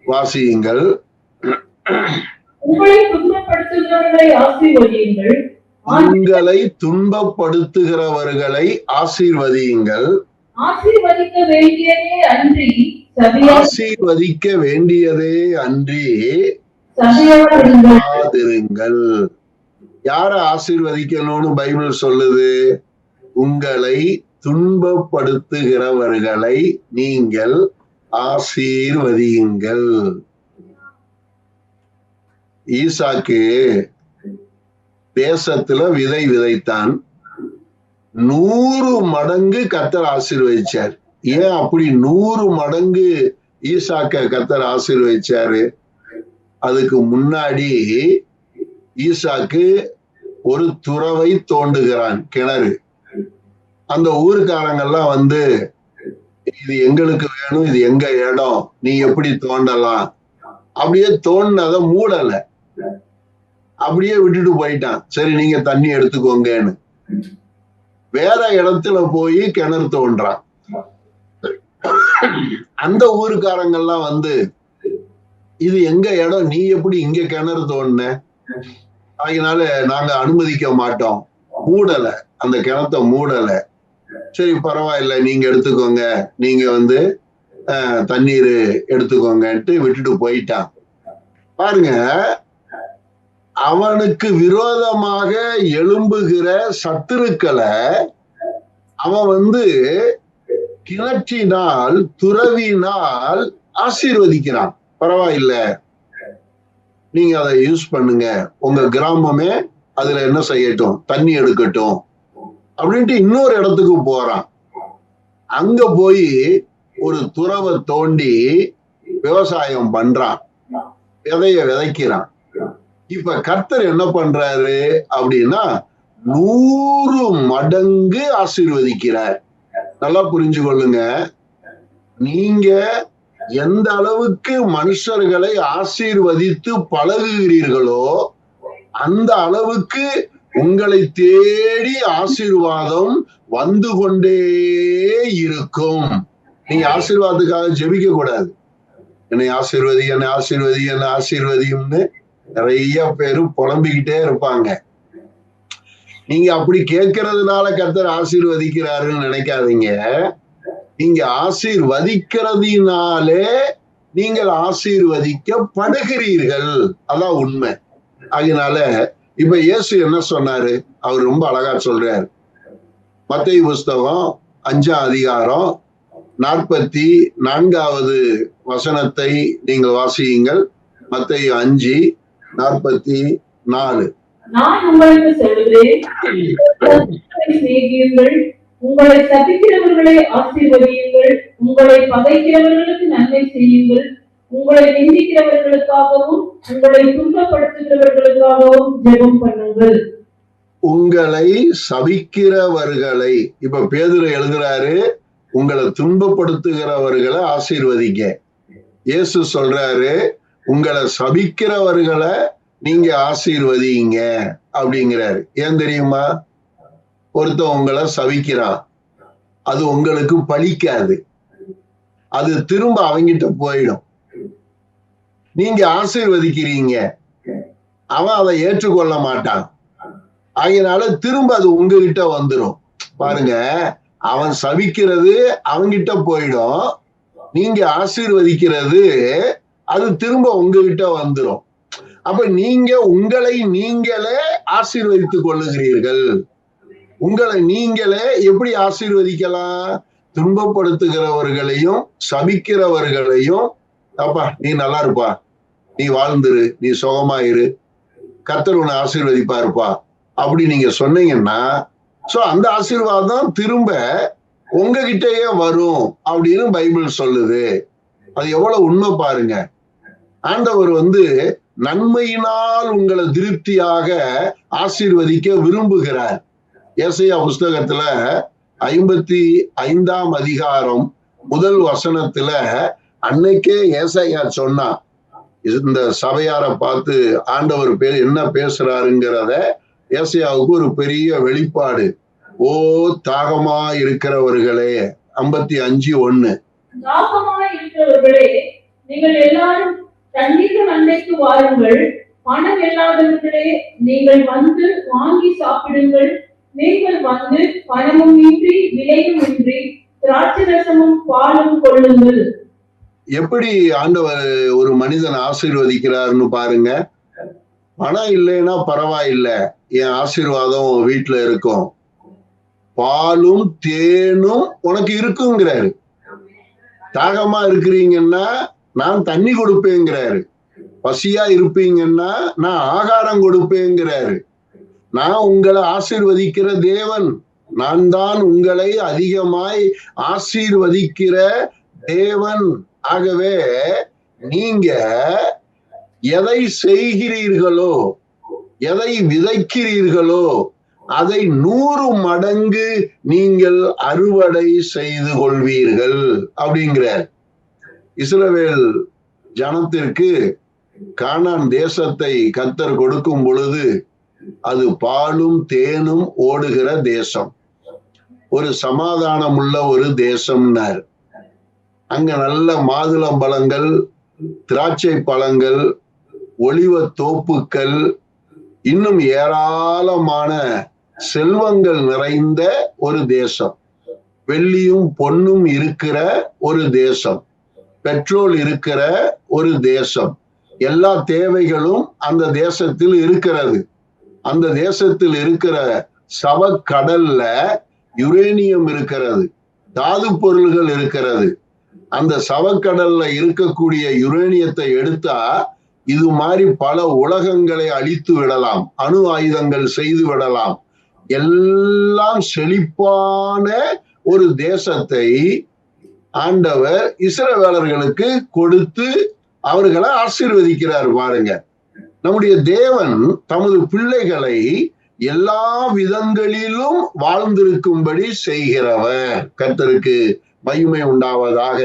வாசியுங்கள். உங்களை துன்பப்படுத்துகிறவர்களை ஆசீர்வதியுங்கள். உங்களை துன்பப்படுத்துகிறவர்களை ஆசீர்வதியுங்கள். ஆசீர்வதிக்க வேண்டியதே அன்றி ஆசீர்வதிக்க வேண்டியதே அன்றி சபியாதிருங்கள். யார ஆசீர்வதிக்கணும்னு பைபிள் சொல்லுது? உங்களை துன்பப்படுத்துகிறவர்களை நீங்கள் ஆசீர்வதியுங்கள். ஈசாக்கு தேசத்துல விதை விதைத்தான். 100 மடங்கு கர்த்தர் ஆசீர்வதிச்சார். ஏன் அப்படி 100 மடங்கு ஈசாக்க கர்த்தர் ஆசீர்வதிச்சாரு? அதுக்கு முன்னாடி ஈசாக்கு ஒரு துறவை தோண்டுகிறான், கிணறு. அந்த ஊருக்காரங்கெல்லாம் இது எங்களுக்கு வேணும், இது எங்க இடம், நீ எப்படி தோண்டலாம்? அப்படியே தோண்டினதை மூடல. அப்படியே விட்டுட்டு போயிட்டான். சரி நீங்க தண்ணி எடுத்துக்கோங்கன்னு. வேற இடத்துல போய் கிணறு தோன்றான். அந்த ஊருக்காரங்கெல்லாம் வந்து, இது எங்க இடம், நீ எப்படி இங்க கிணறு தோண்டின, அதனால நாங்க அனுமதிக்க மாட்டோம், மூடல, அந்த கிணத்தை மூடல. சரி பரவாயில்ல, நீங்க எடுத்துக்கோங்க, நீங்க வந்து தண்ணீர் எடுத்துக்கோங்கன்ட்டு விட்டுட்டு போயிட்டான். பாருங்க, அவனுக்கு விரோதமாக எழும்புகிற சத்துருக்களை அவன் வந்து கிணற்றினால், துறவினால் ஆசீர்வதிக்கிறான். பரவாயில்ல, நீங்க அதை யூஸ் பண்ணுங்க, உங்க கிராமமே அதுல என்ன செய்யட்டும், தண்ணி எடுக்கட்டும் அப்படின்ட்டு இன்னொரு இடத்துக்கு போறான். அங்க போய் ஒரு துறவை தோண்டி விவசாயம் பண்றான், விதைய விதைக்கிறான். இப்ப கர்த்தர் என்ன பண்றாரு அப்படின்னா 100 மடங்கு ஆசீர்வதிக்கிறார். நல்லா புரிஞ்சு கொள்ளுங்க. நீங்க எந்த அளவுக்கு மனுஷர்களை ஆசீர்வதித்து பழகுகிறீர்களோ அந்த அளவுக்கு உங்களை தேடி ஆசீர்வாதம் வந்து கொண்டே இருக்கும். நீங்க ஆசீர்வாதத்துக்காக ஜெபிக்க கூடாது. என்னை ஆசீர்வதி, என்னை ஆசீர்வதி, என்னை ஆசீர்வதியும்னு நிறைய பேரு புலம்பிக்கிட்டே இருப்பாங்க. நீங்க அப்படி கேட்கறதுனால கர்த்தர் ஆசீர்வதிக்கிறாருன்னு நினைக்காதீங்க. நீங்க ஆசீர்வதிக்கிறதுனாலே நீங்கள் ஆசீர்வதிக்கப்படுகிறீர்கள், அதான் உண்மை. அதனால இப்ப இயேசு என்ன சொன்னாரு, அவர் ரொம்ப அழகா சொல்றாரு. மத்தேயு புஸ்தகம் 5ஆம் அதிகாரம் 44வது வசனத்தை நீங்கள் வாசியுங்கள். மத்தேயு 5:44. நான் உங்களுக்கு சொல்கிறேன், சிநேகியுங்கள், உங்களை சபிக்கிறவர்களை ஆசீர்வதியுங்கள், உங்களை பகைக்கிறவர்களுக்கு நன்மை செய்யுங்கள், உங்களை நிந்திக்கிறவர்களுக்காகவும் உங்களை துன்பப்படுத்துகிறவர்களுக்காகவும் ஜெபம் பண்ணுங்கள். உங்களை சபிக்கிறவர்களை, இப்ப பேதுரு எழுதுறாரு, உங்களை துன்பப்படுத்துகிறவர்களை ஆசீர்வதிக்க. இயேசு சொல்றாரு, உங்களை சபிக்கிறவர்களை நீங்க ஆசீர்வதிங்க அப்படிங்கிறாரு. ஏன் தெரியுமா? ஒருத்தன் உங்களை சபிக்கிறான், அது உங்களுக்கு பலிக்காது, அது திரும்ப அவங்கிட்ட போயிடும். நீங்க ஆசீர்வதிக்கிறீங்க, அவன் அதை ஏற்றுக்கொள்ள மாட்டான், அதனால திரும்ப அது உங்ககிட்ட வந்துடும். பாருங்க, அவன் சபிக்கிறது அவங்கிட்ட போயிடும், நீங்க ஆசீர்வதிக்கிறது அது திரும்ப உங்ககிட்ட வந்துடும். அப்ப நீங்க உங்களை நீங்களே ஆசீர்வதித்துக் கொள்ளுகிறீர்கள். உங்களை நீங்களே எப்படி ஆசீர்வதிக்கலாம்? துன்பப்படுத்துகிறவர்களையும் சபிக்கிறவர்களையும், அப்பா நீ நல்லா இருப்பா, நீ வாழ்ந்துரு, நீ சுகமாயிரு, கர்த்தர் உன்னை ஆசீர்வதிப்பாருப்பா அப்படி நீங்க சொன்னீங்கன்னா, சோ அந்த ஆசீர்வாதம் திரும்ப உங்ககிட்டயே வரும் அப்படின்னு பைபிள் சொல்லுது. அது எவ்வளவு உண்மை பாருங்க. ஆண்டவர் வந்து நன்மையினால் உங்களை திருப்தியாக ஆசீர்வதிக்க விரும்புகிறார். ஏசாயா புஸ்தகத்துல 55ஆம் அதிகாரம் 1 வசனத்துல அன்னைக்கே ஏசாயா சொன்னா, இந்த சபையாரை பார்த்து ஆண்டவர் என்ன பேசுறாருங்கிறத ஏசாயாவுக்கு ஒரு பெரிய வெளிப்பாடு. ஓ தாகமா இருக்கிறவர்களே, 55:1. தாகமா இருக்கிறவர்களே, நீங்கள் எல்லாரும் தண்ணீர் அன்னைக்கு வாருங்கள், பணம் இல்லாதவர்களே நீங்கள் வந்து வாங்கி சாப்பிடுங்கள், நீங்கள் வந்து பணமும் இன்றி விலையும் இன்றி திராட்சை ரசமும் பாலும் கொள்ளுங்கள். எப்படி ஆண்டவர் ஒரு மனிதன் ஆசீர்வதிக்கிறாருன்னு பாருங்க. பணம் இல்லைன்னா பரவாயில்ல, என் ஆசீர்வாதம் வீட்டுல இருக்கும், பாலும் தேனும் உனக்கு இருக்குங்கிறாரு. தாகமா இருக்கிறீங்கன்னா நான் தண்ணி கொடுப்பேங்கிறாரு, பசியா இருப்பீங்கன்னா நான் ஆகாரம் கொடுப்பேங்கிறாரு. நான் உங்களை ஆசீர்வதிக்கிற தேவன், நான் தான் உங்களை அதிகமாய் ஆசீர்வதிக்கிற தேவன். ஆகவே நீங்க எதை செய்கிறீர்களோ, எதை விதைக்கிறீர்களோ அதை 100 மடங்கு நீங்கள் அறுவடை செய்து கொள்வீர்கள் அப்படிங்கிறார். இஸ்ரவேல் ஜனத்திற்கு கானான் தேசத்தை கர்த்தர் கொடுக்கும் பொழுது அது பாலும் தேனும் ஓடுகிற தேசம், ஒரு சமாதானம் உள்ள ஒரு தேசம்னார். அங்க நல்ல மாதுளம் பழங்கள், திராட்சை பழங்கள், ஒலிவ தோப்புக்கள், இன்னும் ஏராளமான செல்வங்கள் நிறைந்த ஒரு தேசம், வெள்ளியும் பொன்னும் இருக்கிற ஒரு தேசம், பெட்ரோல் இருக்கிற ஒரு தேசம், எல்லா தேவைகளும் அந்த தேசத்தில் இருக்கிறது. அந்த தேசத்தில் இருக்கிற சவக்கடல்ல யுரேனியம் இருக்கிறது, தாது பொருள்கள் இருக்கிறது. அந்த சவக்கடல்ல இருக்கக்கூடிய யுரேனியத்தை எடுத்தா இது மாதிரி பல உலகங்களை அழித்து விடலாம், அணு ஆயுதங்கள் செய்து விடலாம். எல்லாம் செழிப்பான ஒரு தேசத்தை ஆண்டவர் இஸ்ரவேலர்களுக்கு கொடுத்து அவர்களை ஆசீர்வதிக்கிறார். பாருங்க, நம்முடைய தேவன் தமது பிள்ளைகளை எல்லா விதங்களிலும் வாழ்ந்திருக்கும்படி செய்கிறவர். கர்த்தருக்கு மகிமை உண்டாவதாக.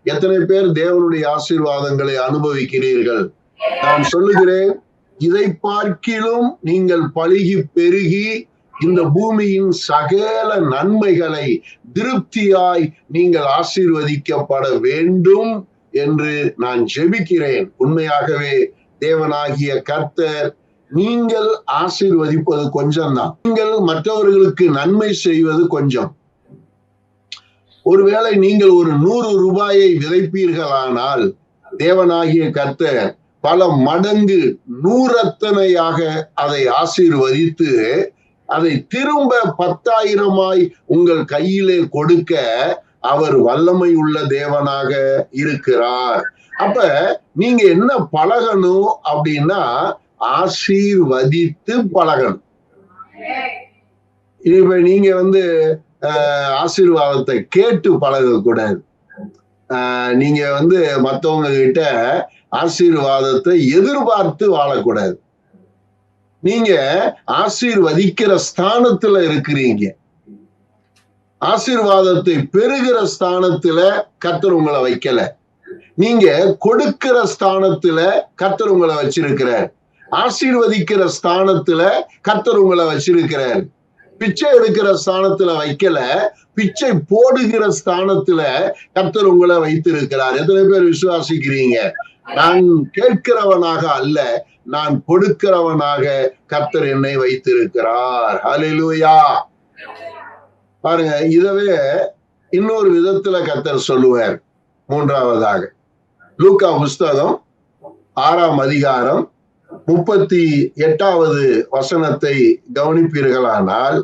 எத்தனை பேர் தேவனுடைய ஆசீர்வாதங்களை அனுபவிக்கிறீர்கள்? நான் சொல்லுகிறேன், இதை பார்க்கிலும் நீங்கள் பலுகி பெருகி இந்த பூமியின் சகல நன்மைகளை திருப்தியாய் நீங்கள் ஆசீர்வதிக்கப்பட வேண்டும் என்று நான் ஜெபிக்கிறேன். உண்மையாகவே தேவனாகிய கர்த்தர் நீங்கள் ஆசீர்வதிப்பது கொஞ்சம்தான், நீங்கள் மற்றவர்களுக்கு நன்மை செய்வது கொஞ்சம். ஒருவேளை நீங்கள் ஒரு 100 ரூபாயை விதைப்பீர்களானால் தேவனாகிய கர்த்தர் பல மடங்கு 100 அதை ஆசீர்வதித்து அதை திரும்ப 10,000 உங்கள் கையிலே கொடுக்க அவர் வல்லமை உள்ள தேவனாக இருக்கிறார். அப்ப நீங்க என்ன பழகணும் அப்படின்னா, ஆசீர்வதித்து பழகணும். இப்ப நீங்க ஆசீர்வாதத்தை கேட்டு பழகக்கூடாது. நீங்க மத்தவங்க கிட்ட ஆசீர்வாதத்தை எதிர்பார்த்து வாழக்கூடாது. நீங்க ஆசீர்வதிக்கிற ஸ்தானத்துல இருக்கிறீங்க. ஆசீர்வாதத்தை பெறுகிற ஸ்தானத்துல கர்த்தர் உங்களை வைக்கல. நீங்க கொடுக்கிற ஸ்தானத்துல கர்த்தர் உங்களை வச்சிருக்கிறார். ஆசீர்வதிக்கிற ஸ்தானத்துல கர்த்தர் உங்களை வச்சிருக்கிறார். பிச்சை எடுக்கிற ஸ்தானத்துல வைக்கல, பிச்சை போடுகிற ஸ்தானத்துல கர்த்தர் உங்களை வைத்திருக்கிறார். எத்தனை பேர் விசுவாசிக்கிறீங்க? நான் கேட்கிறவனாக அல்ல, நான் கொடுக்கிறவனாக கர்த்தர் என்னை வைத்திருக்கிறார். ஹல்லேலூயா. பாருங்க, இதவே இன்னொரு விதத்துல கர்த்தர் சொல்லுவார். மூன்றாவதாக லூக்கா புஸ்தகம் 6ஆம் அதிகாரம் 38வது வசனத்தை கவனிப்பீர்களானால்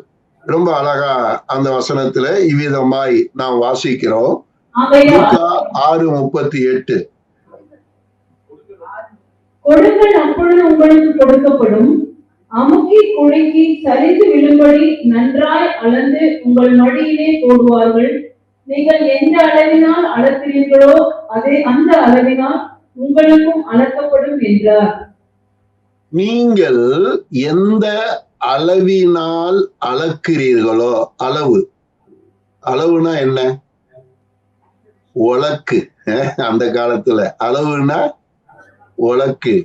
ரொம்ப அழகா அந்த வசனத்துல இவ்விதமாய் நாம் வாசிக்கிறோம். லூக்கா 6:38. கொடுங்கள், அப்பொழுது உங்களுக்கு கொடுக்கப்படும். அமுக்கி குலுக்கி சரிந்து விழும்படி நன்றாய் அளந்து உங்கள் மடியிலே போடுவார்கள். நீங்கள் எந்த அளவினால் அளக்கிறீர்களோ அந்த அளவினால் உங்களுக்கும் அளக்கப்படும் என்றார். நீங்கள் எந்த அளவினால் அளக்கிறீர்களோ, அளவுனா என்ன? உலக்கு. அந்த காலத்துல அளவுனா உலக்கு,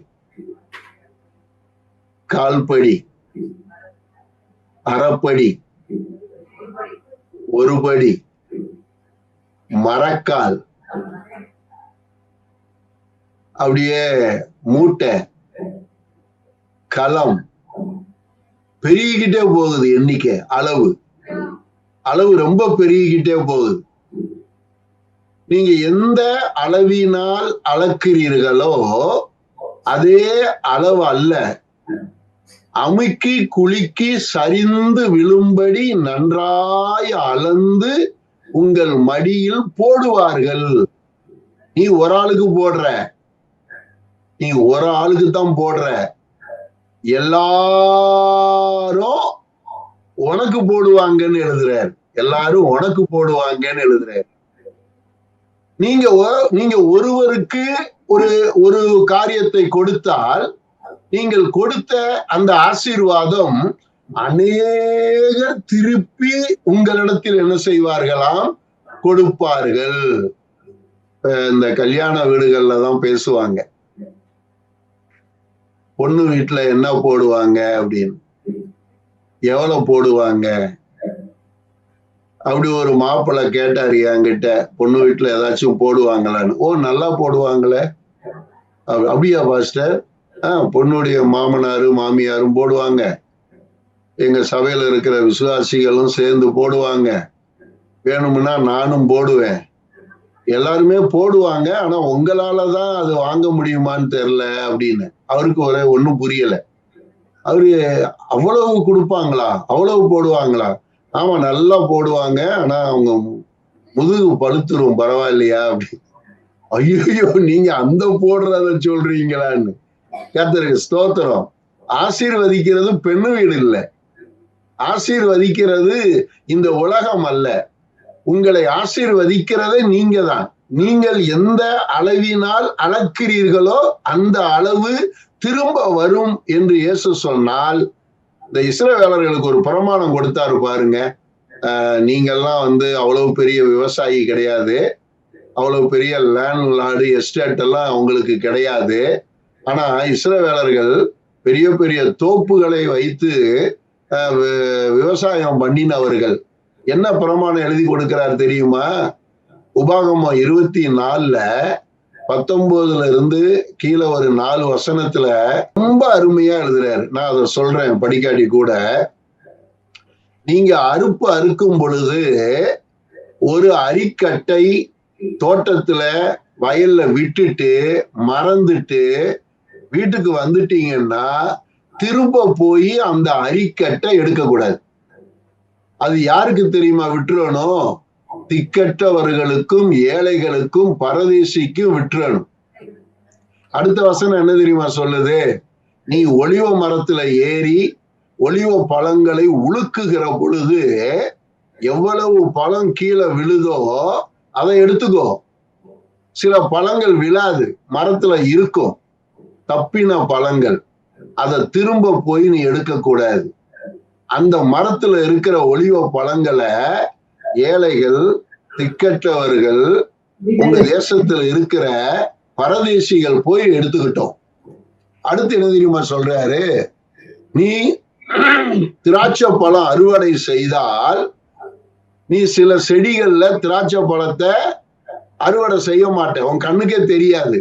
கால்படி, அரைப்படி, ஒருபடி, மரக்கால், அப்படியே மூட்டை, களம், பெருகிக்கிட்டே போகுது எண்ணிக்கை. அளவு ரொம்ப பெருகிக்கிட்டே போகுது. நீங்க எந்த அளவினால் அளக்கிறீர்களோ அதே அளவு அல்ல, அமுக்கி குலுக்கி சரிந்து விழும்படி நன்றாய் அளந்து உங்கள் மடியில் போடுவார்கள். நீ ஒரு ஆளுக்கு போடுற, நீ ஒரு ஆளுக்கு தான் போடுற, எல்லாரும் உனக்கு போடுவாங்கன்னு எழுதுறார். எல்லாரும் உனக்கு போடுவாங்கன்னு எழுதுறார். நீங்க ஒருவருக்கு ஒரு காரியத்தை கொடுத்தால் நீங்கள் கொடுத்த அந்த ஆசீர்வாதம் அநேகர் திருப்பி உங்களிடத்தில் என்ன செய்வார்களாம்? கொடுப்பார்கள். இந்த கல்யாண வீடுகள்ல தான் பேசுவாங்க, பொண்ணு வீட்டுல என்ன போடுவாங்க அப்படின்னு, எவ்வளவு போடுவாங்க அப்படி ஒரு மாப்பிள்ளை கேட்டாரு என்கிட்ட, பொண்ணு வீட்டுல ஏதாச்சும் போடுவாங்களான்னு. ஓ, நல்லா போடுவாங்களே. அப்படியா பாஸ்டர்? பொண்ணுடைய மாமனாரும் மாமியாரும் போடுவாங்க, எங்க சபையில இருக்கிற விசுவாசிகளும் சேர்ந்து போடுவாங்க, வேணும்னா நானும் போடுவேன், எல்லாருமே போடுவாங்க, ஆனா உங்களாலதான் அது வாங்க முடியுமான்னு தெரியல அப்படின்னு. அவருக்கு ஒன்னும் புரியல. அவரு அவ்வளவு கொடுப்பாங்களா, அவ்வளவு போடுவாங்களா? ஆமா, நல்லா போடுவாங்க, ஆனா அவங்க முதுகு பழுத்துரும், பரவாயில்லையா அப்படி. ஐயோ, நீங்க அந்த போடுறத சொல்றீங்களான்னு. கர்த்தருக்கு ஸ்தோத்திரம். ஆசீர்வதிக்கிறது பெண்ணு வீடு இல்லை, ஆசீர்வதிக்கிறது இந்த உலகம் அல்ல. உங்களை ஆசீர்வதிக்கிறதே நீங்க தான். நீங்கள் எந்த அளவினால் அளக்கிறீர்களோ அந்த அளவு திரும்ப வரும் என்று இயேசு சொன்னால், இந்த இஸ்ரவேலர்களுக்கு ஒரு பிரமாணம் கொடுத்தாரு பாருங்க. நீங்கெல்லாம் அவ்வளவு பெரிய விவசாயி கிடையாது, அவ்வளவு பெரிய லேண்ட் லார்டு எஸ்டேட் எல்லாம் உங்களுக்கு கிடையாது. ஆனா இஸ்ரவேலர்கள் பெரிய பெரிய தோப்புகளை வைத்து விவசாயம் பண்ணினவர்கள். என்ன பிரமாணம் எழுதி கொடுக்கிறார் தெரியுமா? உபாகமம் 24:19 இருந்து கீழே ஒரு 4 வசனத்துல ரொம்ப அருமையா எழுதுறாரு. நான் அதை சொல்றேன், படிக்காட்டி கூட. நீங்க அறுக்கும் பொழுது ஒரு அரிக்கட்டை தோட்டத்துல வயல்ல விட்டுட்டு மறந்துட்டு வீட்டுக்கு வந்துட்டீங்கன்னா திரும்ப போய் அந்த அரிக்கட்டை எடுக்க கூடாது. அது யாருக்கு தெரியுமா விட்டுறணும்? திக்கற்றவர்களுக்கும் ஏழைகளுக்கும் பரதேசிக்கும் விட்டுறணும். அடுத்த வசனம் என்ன தெரியுமா சொல்லுது? நீ ஒலிவ மரத்துல ஏறி ஒலிவ பழங்களை உழுக்குகிற பொழுது எவ்வளவு பழம் கீழே விழுதோ அதை எடுத்துக்கோ. சில பழங்கள் விழாது, மரத்துல இருக்கும், தப்பின பழங்கள், அதை திரும்ப போய் நீ எடுக்க கூடாது. அந்த மரத்துல இருக்கிற ஒலிவ பழங்களை ஏழைகள், திக்கற்றவர்கள், உங்க தேசத்துல இருக்கிற பரதேசிகள் போய் எடுத்துக்கிட்டோம். அடுத்து என்ன தெரியுமா சொல்றாரு? நீ திராட்சை பழம் அறுவடை செய்தால் நீ சில செடிகள்ல திராட்சை பழத்தை அறுவடை செய்ய மாட்டேன், உன் கண்ணுக்கே தெரியாது.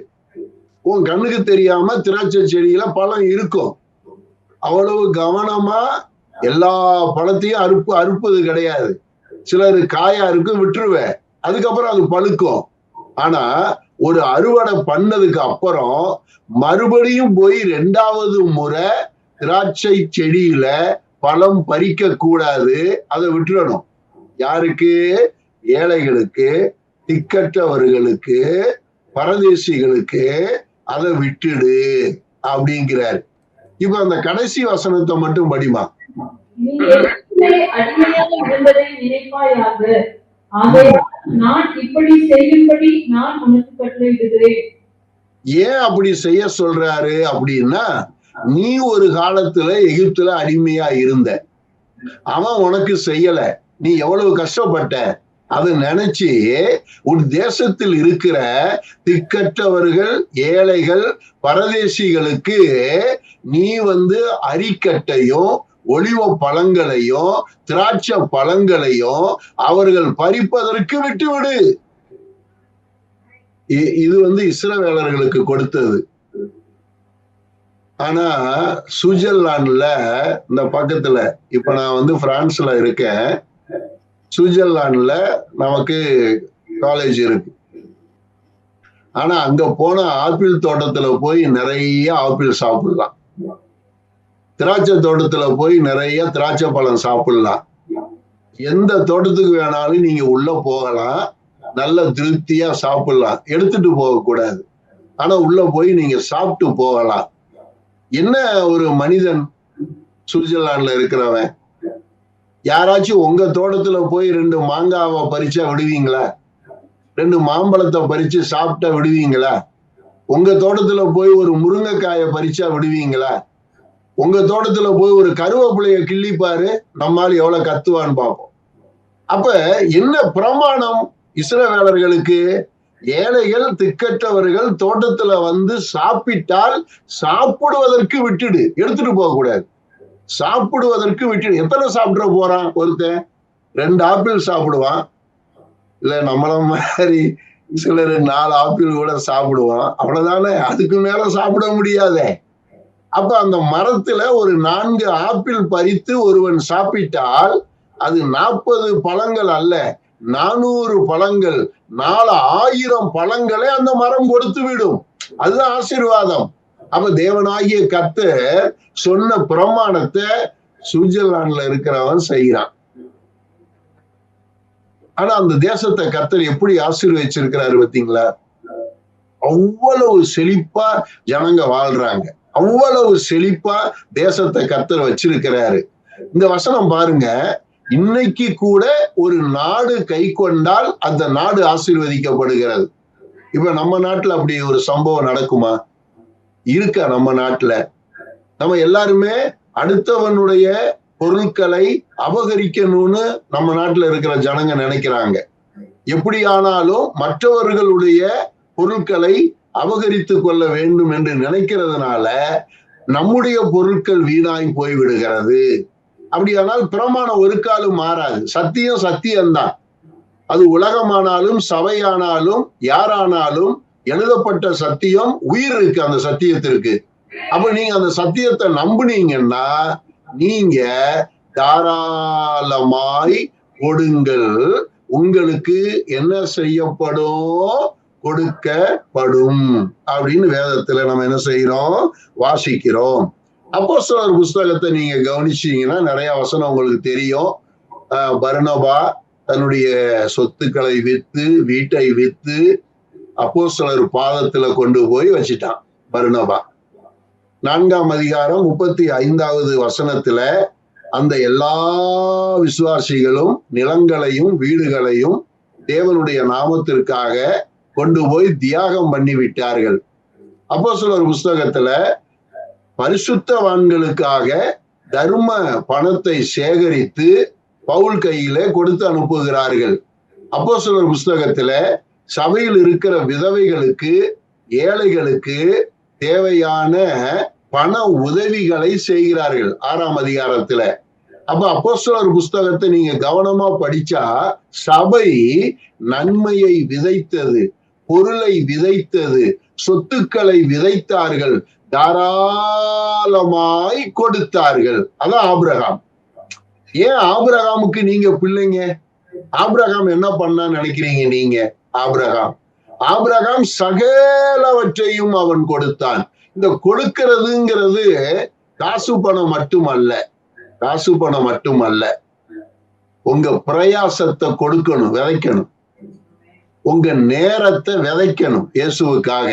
உன் கண்ணுக்கு தெரியாம திராட்சை செடியில பழம் இருக்கும். அவ்வளவு கவனமா எல்லா பழத்தையும் அறுப்பது கிடையாது. சிலர் காயா இருக்கும், விட்டுருவேன், அதுக்கப்புறம் அது பழுக்கும். ஆனா ஒரு அறுவடை பண்ணதுக்கு அப்புறம் மறுபடியும் போய் 2வது முறை திராட்சை செடியில பழம் பறிக்க கூடாது, அதை விட்டுறணும். யாருக்கு? ஏழைகளுக்கு, திக்கற்றவர்களுக்கு, பரதேசிகளுக்கு அதை விட்டுடு அப்படிங்கிறார். இப்ப அந்த கடைசி வசனத்தை மட்டும் படிமா. நீ அடிமையாக இருந்ததை நினைப்பாயாக, ஆகையால் நான் இப்படி செய்யும்படி நான் உனக்கு கட்டளையிடுகிறேன். ஏன் அப்படி செய்ய சொல்றாரு அப்படின்னா, நீ ஒரு காலத்துல எகிப்துல அடிமையா இருந்த, அவன் உனக்கு செய்யல, நீ எவ்வளவு கஷ்டப்பட்ட அதை நினைச்சு உன் தேசத்தில் இருக்கிற திக்கற்றவர்கள், ஏழைகள், பரதேசிகளுக்கு நீ அரிக்கட்டையும் ஒலிவ பழங்களையும் திராட்சை பழங்களையும் அவர்கள் பறிப்பதற்கு விட்டுவிடு. இது இஸ்ரவேலர்களுக்கு கொடுத்தது. ஆனா சுவிட்சர்லாந்துல, இந்த பக்கத்துல, இப்ப நான் பிரான்ஸ்ல இருக்கேன், சுவிட்சர்லாந்துல நமக்கு காலேஜ் இருக்கு. ஆனா அங்க போன ஆப்பிள் தோட்டத்துல போய் நிறைய ஆப்பிள் சாப்பிடலாம், திராட்சை தோட்டத்துல போய் நிறைய திராட்சை பழம் சாப்பிடலாம். எந்த தோட்டத்துக்கு வேணாலும் நீங்க உள்ள போகலாம், நல்ல திருப்தியா சாப்பிடலாம், எடுத்துட்டு போக கூடாது. ஆனா உள்ள போய் நீங்க சாப்பிட்டு போகலாம். என்ன ஒரு மனிதன் சுவிட்சர்லாந்துல இருக்கிறவன்! யாராச்சும் உங்க தோட்டத்துல போய் 2 மாங்காவை பறிச்சா விடுவீங்களா? 2 மாம்பழத்தை பறிச்சு சாப்பிட்டா விடுவீங்களா? உங்க தோட்டத்துல போய் ஒரு முருங்கைக்காயை பறிச்சா விடுவீங்களா? உங்க தோட்டத்துல போய் ஒரு கருவேப்பிலைய கிள்ளிப்பாரு, நம்மால் எவ்வளவு கத்துவான்னு பார்ப்போம். அப்ப என்ன பிரமாணம் இஸ்ரவேலர்களுக்கு? ஏழைகள் திக்கற்றவர்கள் தோட்டத்துல வந்து சாப்பிட்டால் சாப்பிடுவதற்கு விட்டுடு, எடுத்துட்டு போக கூடாது. சாப்பிடுவதற்கு விட்டுடு. எத்தனை சாப்பிட போறான் ஒருத்தன்? 2 ஆப்பிள் சாப்பிடுவான், இல்ல நம்மள மாதிரி சிலர் 4 ஆப்பிள் கூட சாப்பிடுவான், அவ்வளவுதானே. அதுக்கு மேல சாப்பிட முடியாதே. அப்ப அந்த மரத்துல ஒரு 4 ஆப்பிள் பறித்து ஒருவன் சாப்பிட்டால் அது 40 பழங்கள் அல்ல, 400 பழங்கள், 4000 பழங்களை அந்த மரம் கொடுத்து விடும். அதுதான் ஆசீர்வாதம். அப்ப தேவனாகிய கர்த்தர் சொன்ன பிரமாணத்தை சுவிட்சர்லாந்துல இருக்கிறவன் செய்கிறான். ஆனா அந்த தேசத்தை கர்த்தர் எப்படி ஆசீர்வதிச்சிருக்கிறாரு பார்த்தீங்களா? அவ்வளவு செழிப்பா ஜனங்க வாழ்றாங்க, அவ்வளவு செழிப்பா தேசத்தை கர்த்தர் வச்சிருக்கிறாரு. இந்த வசனம் பாருங்க, இன்னைக்கு கூட ஒரு நாடு கை கொண்டால் அந்த நாடு ஆசீர்வதிக்கப்படுகிறது. இப்ப நம்ம நாட்டுல அப்படி ஒரு சம்பவம் நடக்குமா? இருக்கா? நம்ம நாட்டுல நம்ம எல்லாருமே அடுத்தவனுடைய பொருட்களை அபகரிக்கணும்னு நம்ம நாட்டுல இருக்கிற ஜனங்க நினைக்கிறாங்க. எப்படி ஆனாலும் மற்றவர்களுடைய பொருட்களை அபகரித்து கொள்ள வேண்டும் என்று நினைக்கிறதுனால நம்முடைய பொருட்கள் வீணாய் போய்விடுகிறது. அப்படியானால் பிரமாணம் ஒரு காலம் மாறாது. சத்தியம் சத்தியம்தான். அது உலகமானாலும் சபையானாலும் யாரானாலும் எழுதப்பட்ட சத்தியம் உயிர் இருக்கு அந்த சத்தியத்திற்கு. அப்ப நீங்க அந்த சத்தியத்தை நம்புனீங்கன்னா நீங்க தாராளமாய் கொடுங்கள், உங்களுக்கு என்ன செய்யப்படும்? கொடுக்கப்படும் அப்படின்னு வேதத்துல நம்ம என்ன செய்யறோம்? வாசிக்கிறோம். அப்போஸ்தலர் புஸ்தகத்தை நீங்க கவனிச்சீங்கன்னா நிறைய வசனம் உங்களுக்கு தெரியும். பர்னபா தன்னுடைய சொத்துக்களை வித்து, வீட்டை வித்து அப்போஸ்தலர் பாதத்துல கொண்டு போய் வச்சிட்டான் பர்னபா. 4ஆம் அதிகாரம் 35வது வசனத்துல அந்த எல்லா விசுவாசிகளும் நிலங்களையும் வீடுகளையும் தேவனுடைய நாமத்திற்காக கொண்டு போய் தியாகம் பண்ணி விட்டார்கள். அப்போஸ்தலர் புஸ்தகத்துல பரிசுத்தவான்களுக்காக தர்ம பணத்தை சேகரித்து பவுல் கையில கொடுத்து அனுப்புகிறார்கள். அப்போஸ்தலர் புஸ்தகத்துல சபையில் இருக்கிற விதவைகளுக்கு, ஏழைகளுக்கு தேவையான பண உதவிகளை செய்கிறார்கள் 6ஆம் அதிகாரத்துல. அப்ப அப்போஸ்தலர் புஸ்தகத்தை நீங்க கவனமா படிச்சா சபை நன்மையை விதைத்தது, பொருளை விதைத்தது, சொத்துக்களை விதைத்தார்கள், தாராளமாய் கொடுத்தார்கள். அதான் ஆபிரகாம். ஏன் ஆபிரகாமுக்கு நீங்க பிள்ளைங்க? ஆபிரகாம் என்ன பண்ணான்னு நினைக்கிறீங்க நீங்க? ஆபிரகாம் சகலவற்றையும் அவன் கொடுத்தான். இந்த கொடுக்கிறதுங்கிறது காசு பணம் மட்டுமல்ல, காசு பணம் மட்டுமல்ல. உங்க பிரயாசத்தை கொடுக்கணும், விதைக்கணும். உங்க நேரத்தை விதைக்கணும் இயேசுவுக்காக.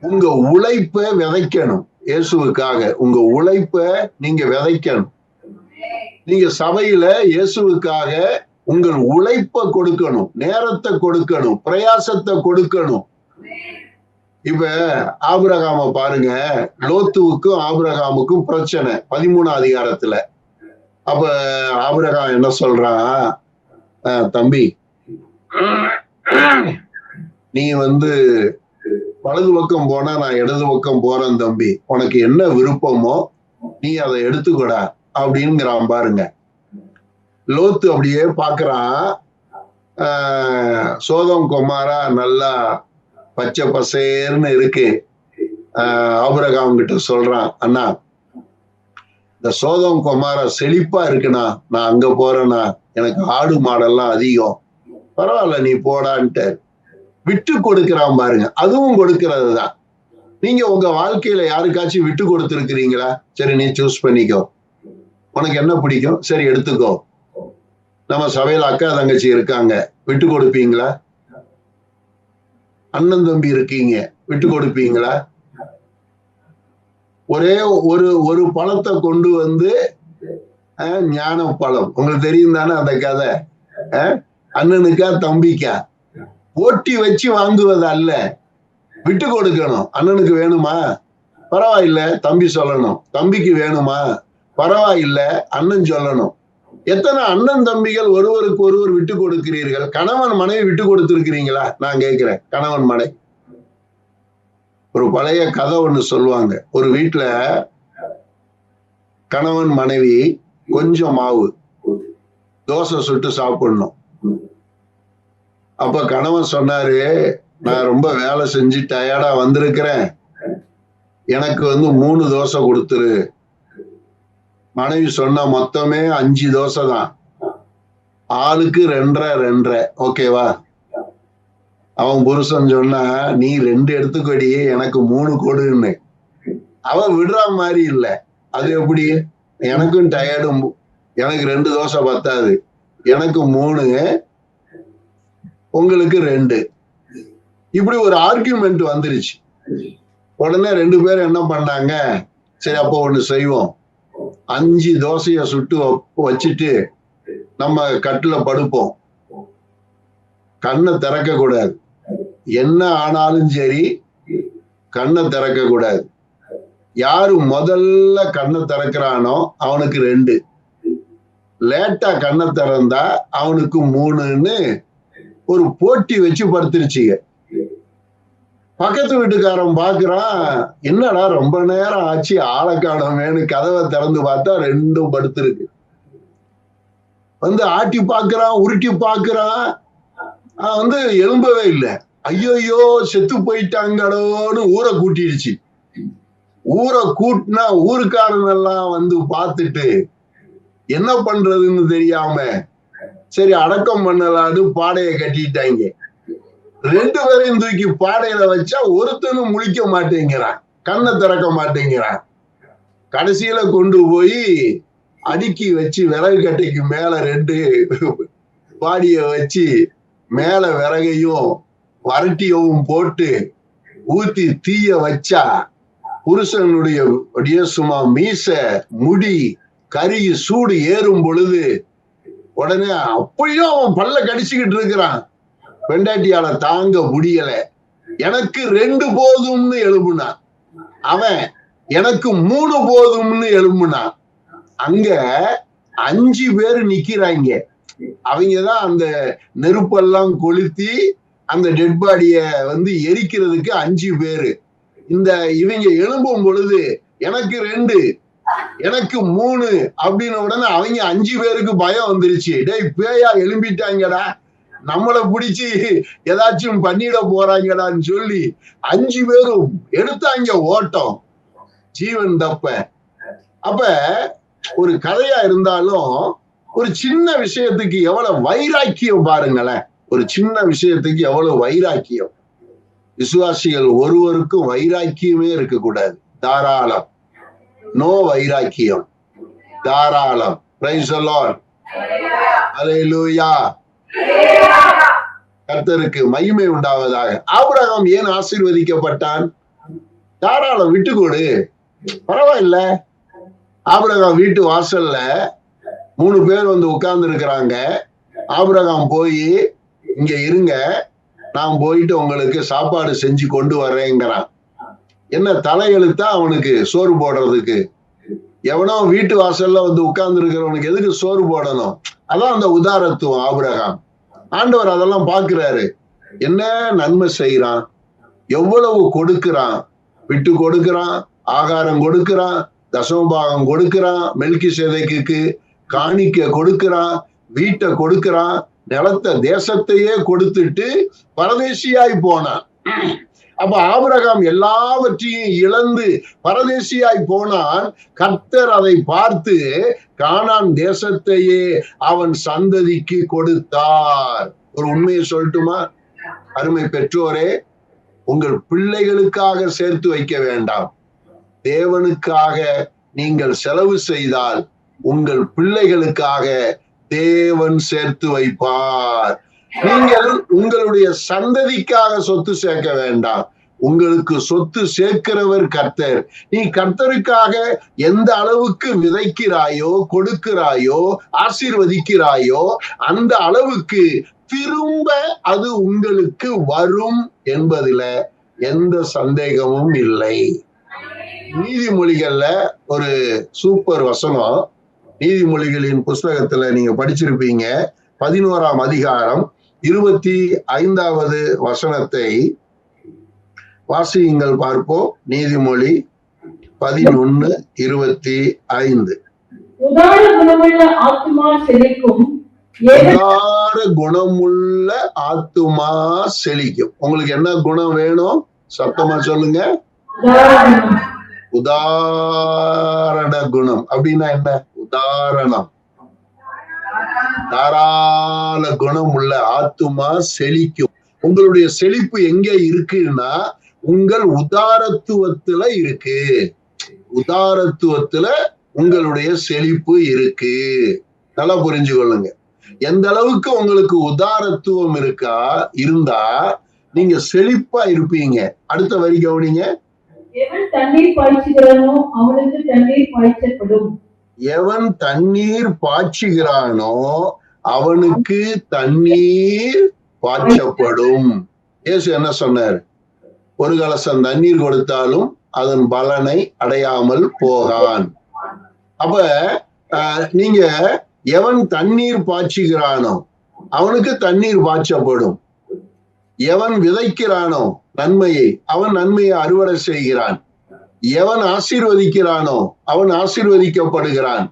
உங்க உழைப்பை விதைக்கணும் இயேசுவுக்காக. உங்க உழைப்பை நீங்க விதைக்கணும். நீங்க சபையில இயேசுவுக்காக உங்கள் உழைப்பை கொடுக்கணும், நேரத்தை கொடுக்கணும், பிரயாசத்தை கொடுக்கணும். இப்ப ஆபிரகாம பாருங்க, லோத்துவுக்கும் ஆபிரகாமுக்கும் பிரச்சனை 13ஆம் அதிகாரத்துல. அப்ப ஆபிரகாம் என்ன சொல்றான்? தம்பி, நீ வலது பக்கம் போனா நான் இடது பக்கம் போறேன் தம்பி, உனக்கு என்ன விருப்பமோ நீ அதை எடுத்துக்கூடா அப்படிங்கிறான் பாருங்க. லோத்து அப்படியே பாக்குறான். சோதம் கொமாரா நல்லா பச்சை பசேர்னு இருக்கு. ஆபிரகாம் கிட்ட சொல்றான், அண்ணா இந்த சோதம் கொமாரா செழிப்பா இருக்குண்ணா, நான் அங்க போறேன்னா, எனக்கு ஆடு மாடெல்லாம் அதிகம், பரவாயில்ல நீ போடான்ட்டு விட்டு கொடுக்கிறான் பாருங்க. அதுவும் கொடுக்கிறது தான். நீங்க உங்க வாழ்க்கையில யாருக்காச்சும் விட்டு கொடுத்துருக்கிறீங்களா? சரி நீ சூஸ் பண்ணிக்கோ, உனக்கு என்ன பிடிக்கும், சரி எடுத்துக்கோ. நம்ம சபையில அக்கா தங்கச்சி இருக்காங்க, விட்டு கொடுப்பீங்களா? அண்ணன் தம்பி இருக்கீங்க, விட்டு கொடுப்பீங்களா? ஒரே ஒரு பழத்தை கொண்டு ஞான பழம், உங்களுக்கு தெரியும் தானே அந்த கதை. அண்ணனுக்கா தம்பிக்கா போட்டி வச்சு வாங்குவது அல்ல, விட்டு கொடுக்கணும். அண்ணனுக்கு வேணுமா? பரவாயில்ல தம்பி சொல்லணும். தம்பிக்கு வேணுமா? பரவாயில்ல அண்ணன் சொல்லணும். எத்தனை அண்ணன் தம்பிகள் ஒருவருக்கு ஒருவர் விட்டு கொடுக்கிறீர்கள்? கணவன் மனைவி விட்டு கொடுத்திருக்கிறீங்களா? நான் கேட்கிறேன். கணவன் மனைவி. ஒரு பழைய கதை ஒண்ணு சொல்லுவாங்க. ஒரு வீட்டுல கணவன் மனைவி கொஞ்சம் மாவு தோசை சுட்டு சாப்பிடணும். அப்ப கணவன் சொன்னாரு, நான் ரொம்ப வேலை செஞ்சு டயர்டா வந்திருக்கிறேன், எனக்கு 3 தோசை கொடுத்துரு. மனைவி சொன்னா மொத்தமே 5 தோசை தான், ஆளுக்கு 2.5 ஓகேவா? அவன் புருஷன் சொன்னா, நீ 2 எடுத்துக்கொடி, எனக்கு 3 கொடுன்னு. அவன் விடுற மாதிரி இல்ல. அது எப்படி? எனக்கும் டயர்டும், எனக்கு 2 தோசை பத்தாது, எனக்கு 3, உங்களுக்கு 2. இப்படி ஒரு ஆர்கியூமெண்ட் வந்துருச்சு. உடனே 2 பேரும் என்ன பண்ணாங்க, சரி அப்போ ஒண்ணு செய்வோம், 5 தோசைய சுட்டு வச்சுட்டு நம்ம கட்டுல படுப்போம், கண்ணை திறக்க கூடாது, என்ன ஆனாலும் சரி கண்ணை திறக்க கூடாது. யாரு முதல்ல கண்ணை திறக்கிறானோ அவனுக்கு 2, லேட்டா கண்ணை திறந்தா அவனுக்கு 3ன்னு ஒரு போட்டி வச்சு படுத்துருச்சுங்க. பக்கத்து வீட்டுக்காரன் பாக்குறான், என்னடா ரொம்ப நேரம் ஆச்சு, ஆளை காணோமேன்னு கதவை திறந்து பார்த்தா 2ம் படுத்திருக்கு. ஆட்டி பாக்குறான், உருட்டி பாக்குறான், எழும்பவே இல்லை. ஐயோ செத்து போயிட்டாங்களோன்னு ஊரை கூட்டிடுச்சு. ஊரை கூட்டினா ஊருக்காரன் எல்லாம் பார்த்துட்டு என்ன பண்றதுன்னு தெரியாம சரி அடக்கம் பண்ணலான்னு பாடையை கட்டிட்டாங்க. 2 பேரையும் தூக்கி பாடையில வச்சா ஒருத்தனும் முழிக்க மாட்டேங்கிறான், கண்ணை திறக்க மாட்டேங்கிறான். கடைசியில கொண்டு போய் அடுக்கி வச்சு விறகு கட்டைக்கு மேல 2 பாடிய வச்சு மேல விறகையும் வரட்டியவும் போட்டு ஊத்தி தீய வச்சா புருஷனுடைய சும்மா மீச முடி கருகி சூடு ஏறும் பொழுது உடனே அப்படியும் அவன் பல்ல கடிச்சுக்கிட்டு இருக்கிறான். பெண்டாட்டியால தாங்க முடியல, எனக்கு 2 போதும்னு எழுப்புனான். அவன் எனக்கு 3 போதும்னு எழுப்புனான். அங்க 5 பேர் நிக்கிறாங்க. அவங்கதான் அந்த நெருப்பெல்லாம் கொளுத்தி அந்த டெட் பாடிய எரிக்கிறதுக்கு 5 பேரு. இவங்க எழும்பும் பொழுது எனக்கு 2 எனக்கு 3 அப்படின்னு உடனே அவங்க 5 பேருக்கு பயம் வந்துருச்சு. டேய் பேயா எழும்பிட்டாங்கடா, நம்மளை பிடிச்சி ஏதாச்சும் பண்ணிட போறாங்கடான்னு சொல்லி 5 பேரும் எடுத்தாங்க ஓட்டம், ஜீவன் தப்ப. அப்ப ஒரு கதையா இருந்தாலும் ஒரு சின்ன விஷயத்துக்கு எவ்வளவு வைராக்கியம் பாருங்களேன். ஒரு சின்ன விஷயத்துக்கு எவ்வளவு வைராக்கியம். விசுவாசிகள் ஒருவருக்கும் வைராக்கியமே இருக்கக்கூடாது. தாராளம், நோ வைராக்கியம், தாராளம். Price the Lord, hallelujah. கர்த்தருக்கு மகிமை உண்டாவதாக. ஆபிரகாம் ஏன் ஆசீர்வதிக்கப்பட்டான்? தாராளம், விட்டுக்கொடு, பரவாயில்ல. ஆபிரகாம் வீட்டு வாசல்ல 3 பேர் உட்கார்ந்து இருக்கிறாங்க. ஆபிரகாம் போய் இங்க இருங்க, நான் போயிட்டு உங்களுக்கு சாப்பாடு செஞ்சு கொண்டு வர்றேங்கிறான். என்ன தலையெழுத்தா அவனுக்கு சோறு போடுறதுக்கு? எவனோ வீட்டு வாசல்ல உட்கார்ந்து இருக்கிறவனுக்கு எதுக்கு சோறு போடணும்? அதான் அந்த உதாரத்துவம். ஆபிரகாம் ஆண்டவர் அதெல்லாம் பாக்குறாரு. என்ன நன்மை செய்யறான், எவ்வளவு கொடுக்கிறான், விட்டு கொடுக்கிறான், ஆகாரம் கொடுக்கிறான், தசமபாகம் கொடுக்கிறான், மெல்கிசேதேக்குக்கு காணிக்க கொடுக்கிறான், வீட்டை கொடுக்கிறான், நிலத்தை தேசத்தையே கொடுத்துட்டு பரதேசியாய் போனான். அப்ப ஆபிரகாம் எல்லாவற்றையும் இழந்து பரதேசியாய் போனான். கர்த்தர் அதை பார்த்து கானான் தேசத்தையே அவன் சந்ததிக்கு கொடுத்தார். ஒரு உண்மையை சொல்லட்டுமா? அருமை பெற்றோரே, உங்கள் பிள்ளைகளுக்காக சேர்த்து வைக்க வேண்டாம், தேவனுக்காக நீங்கள் செலவு செய்தால் உங்கள் பிள்ளைகளுக்காக தேவன் சேர்த்து வைப்பார். நீங்கள் உங்களுடைய சந்ததிக்காக சொத்து சேர்க்க வேண்டாம், உங்களுக்கு சொத்து சேர்க்கிறவர் கர்த்தர். நீ கர்த்தருக்காக எந்த அளவுக்கு விதைக்கிறாயோ, கொடுக்கிறாயோ, ஆசீர்வதிக்கிறாயோ, அந்த அளவுக்கு திரும்ப அது உங்களுக்கு வரும் என்பதில எந்த சந்தேகமும் இல்லை. நீதிமொழிகள்ல ஒரு சூப்பர் வசனம், நீதிமொழிகளின் புஸ்தகத்துல நீங்க படிச்சிருப்பீங்க. 11ஆம் அதிகாரம் 25வது வசனத்தை வாசியுங்கள் பார்ப்போம். நீதிமொழி 11:25. உதார குணமுள்ள ஆத்துமா செழிக்கும். உதார குணமுள்ள ஆத்துமா செழிக்கும். உங்களுக்கு என்ன குணம் வேணும்? சத்தமா சொல்லுங்க. உதாரண குணம் அப்படின்னா என்ன? உதாரணம், தாராள குணம் உள்ள ஆத்துமா செழிக்கும். உங்களுடைய செழிப்பு எங்க இருக்குன்னா உங்கள் உதாரத்துவத்துல இருக்கு. உதாரத்துவத்துல உங்களுடைய செழிப்பு இருக்கு. நல்லா புரிஞ்சு கொள்ளுங்க. எந்த அளவுக்கு உங்களுக்கு உதாரத்துவம் இருந்தா நீங்க செழிப்பா இருப்பீங்க. அடுத்த வரி கவனிங்க. எவன் தண்ணீர் பாய்ச்சுகிறானோ அவனுக்கு தண்ணீர் பாய்ச்சப்படும். எவன் தண்ணீர் பாய்ச்சுகிறானோ அவனுக்கு தண்ணீர் பாய்ச்சப்படும். இயேசு என்ன சொன்னார்? ஒரு கலசம் தண்ணீர் கொடுத்தாலும் அதன் பலனை அடையாமல் போகான். அப்ப நீங்க எவன் தண்ணீர் பாய்ச்சுகிறானோ அவனுக்கு தண்ணீர் பாய்ச்சப்படும். எவன் விதைக்கிறானோ நன்மையை அவன் நன்மையை அறுவடை செய்கிறான். எவன் ஆசீர்வதிக்கிறானோ அவன் ஆசீர்வதிக்கப்படுகிறான்.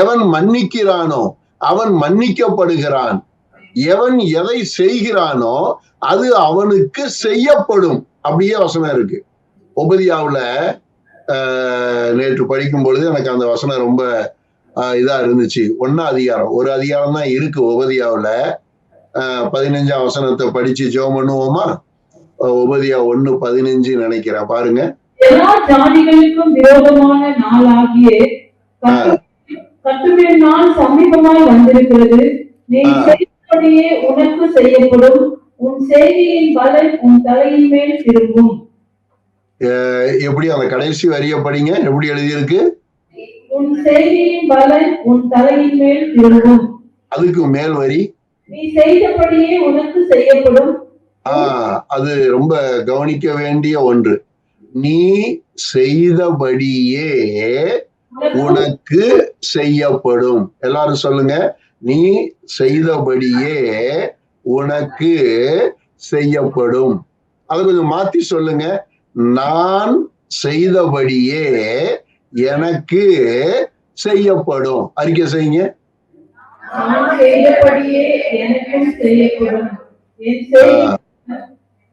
எவன் மன்னிக்கிறானோ அவன் மன்னிக்கப்படுகிறான். எவன் எதை செய்கிறானோ அது அவனுக்கு செய்யப்படும். அப்படியே வசனம் இருக்கு. உபதியாவுல நேற்று படிக்கும் பொழுது எனக்கு அந்த வசனம் ரொம்ப இதா இருந்துச்சு. 1ஆம் அதிகாரம், ஒரு அதிகாரம் தான் இருக்கு உபதியாவுல. 15ஆம் வசனத்தை படிச்சு ஜெபம் பண்ணுவோமா? உபதியா 1:15 நினைக்கிறேன். பாருங்க. எல்லா ஜாதிகளுக்கும் விரோதமான நாளாகிய கட்டுரை நாள் சமீபமாய் வந்திருக்கிறது. நீ செய்தபடியே உனக்கு செய்யப்படும். உன் செய்தியின் பலன் உன் தலையின் மேல் திரும்பும். எப்படி அந்த கடைசி வரிய படிங்க. எப்படி எழுதியிருக்கு? உன் செய்தியின் பலன் உன் தலையின் மேல் திரும்பும். அதுக்கு மேல் வரி நீ செய்தபடியே உனக்கு செய்யப்படும். அது ரொம்ப கவனிக்க வேண்டிய ஒன்று. நீ செய்தபடியே உனக்கு செய்யப்படும். எல்லாரும் சொல்லுங்க. நீ செய்தபடியே உனக்கு செய்யப்படும். அதை கொஞ்சம் மாத்தி சொல்லுங்க. நான் செய்தபடியே எனக்கு செய்யப்படும். அறிக்கை செய்யுங்க.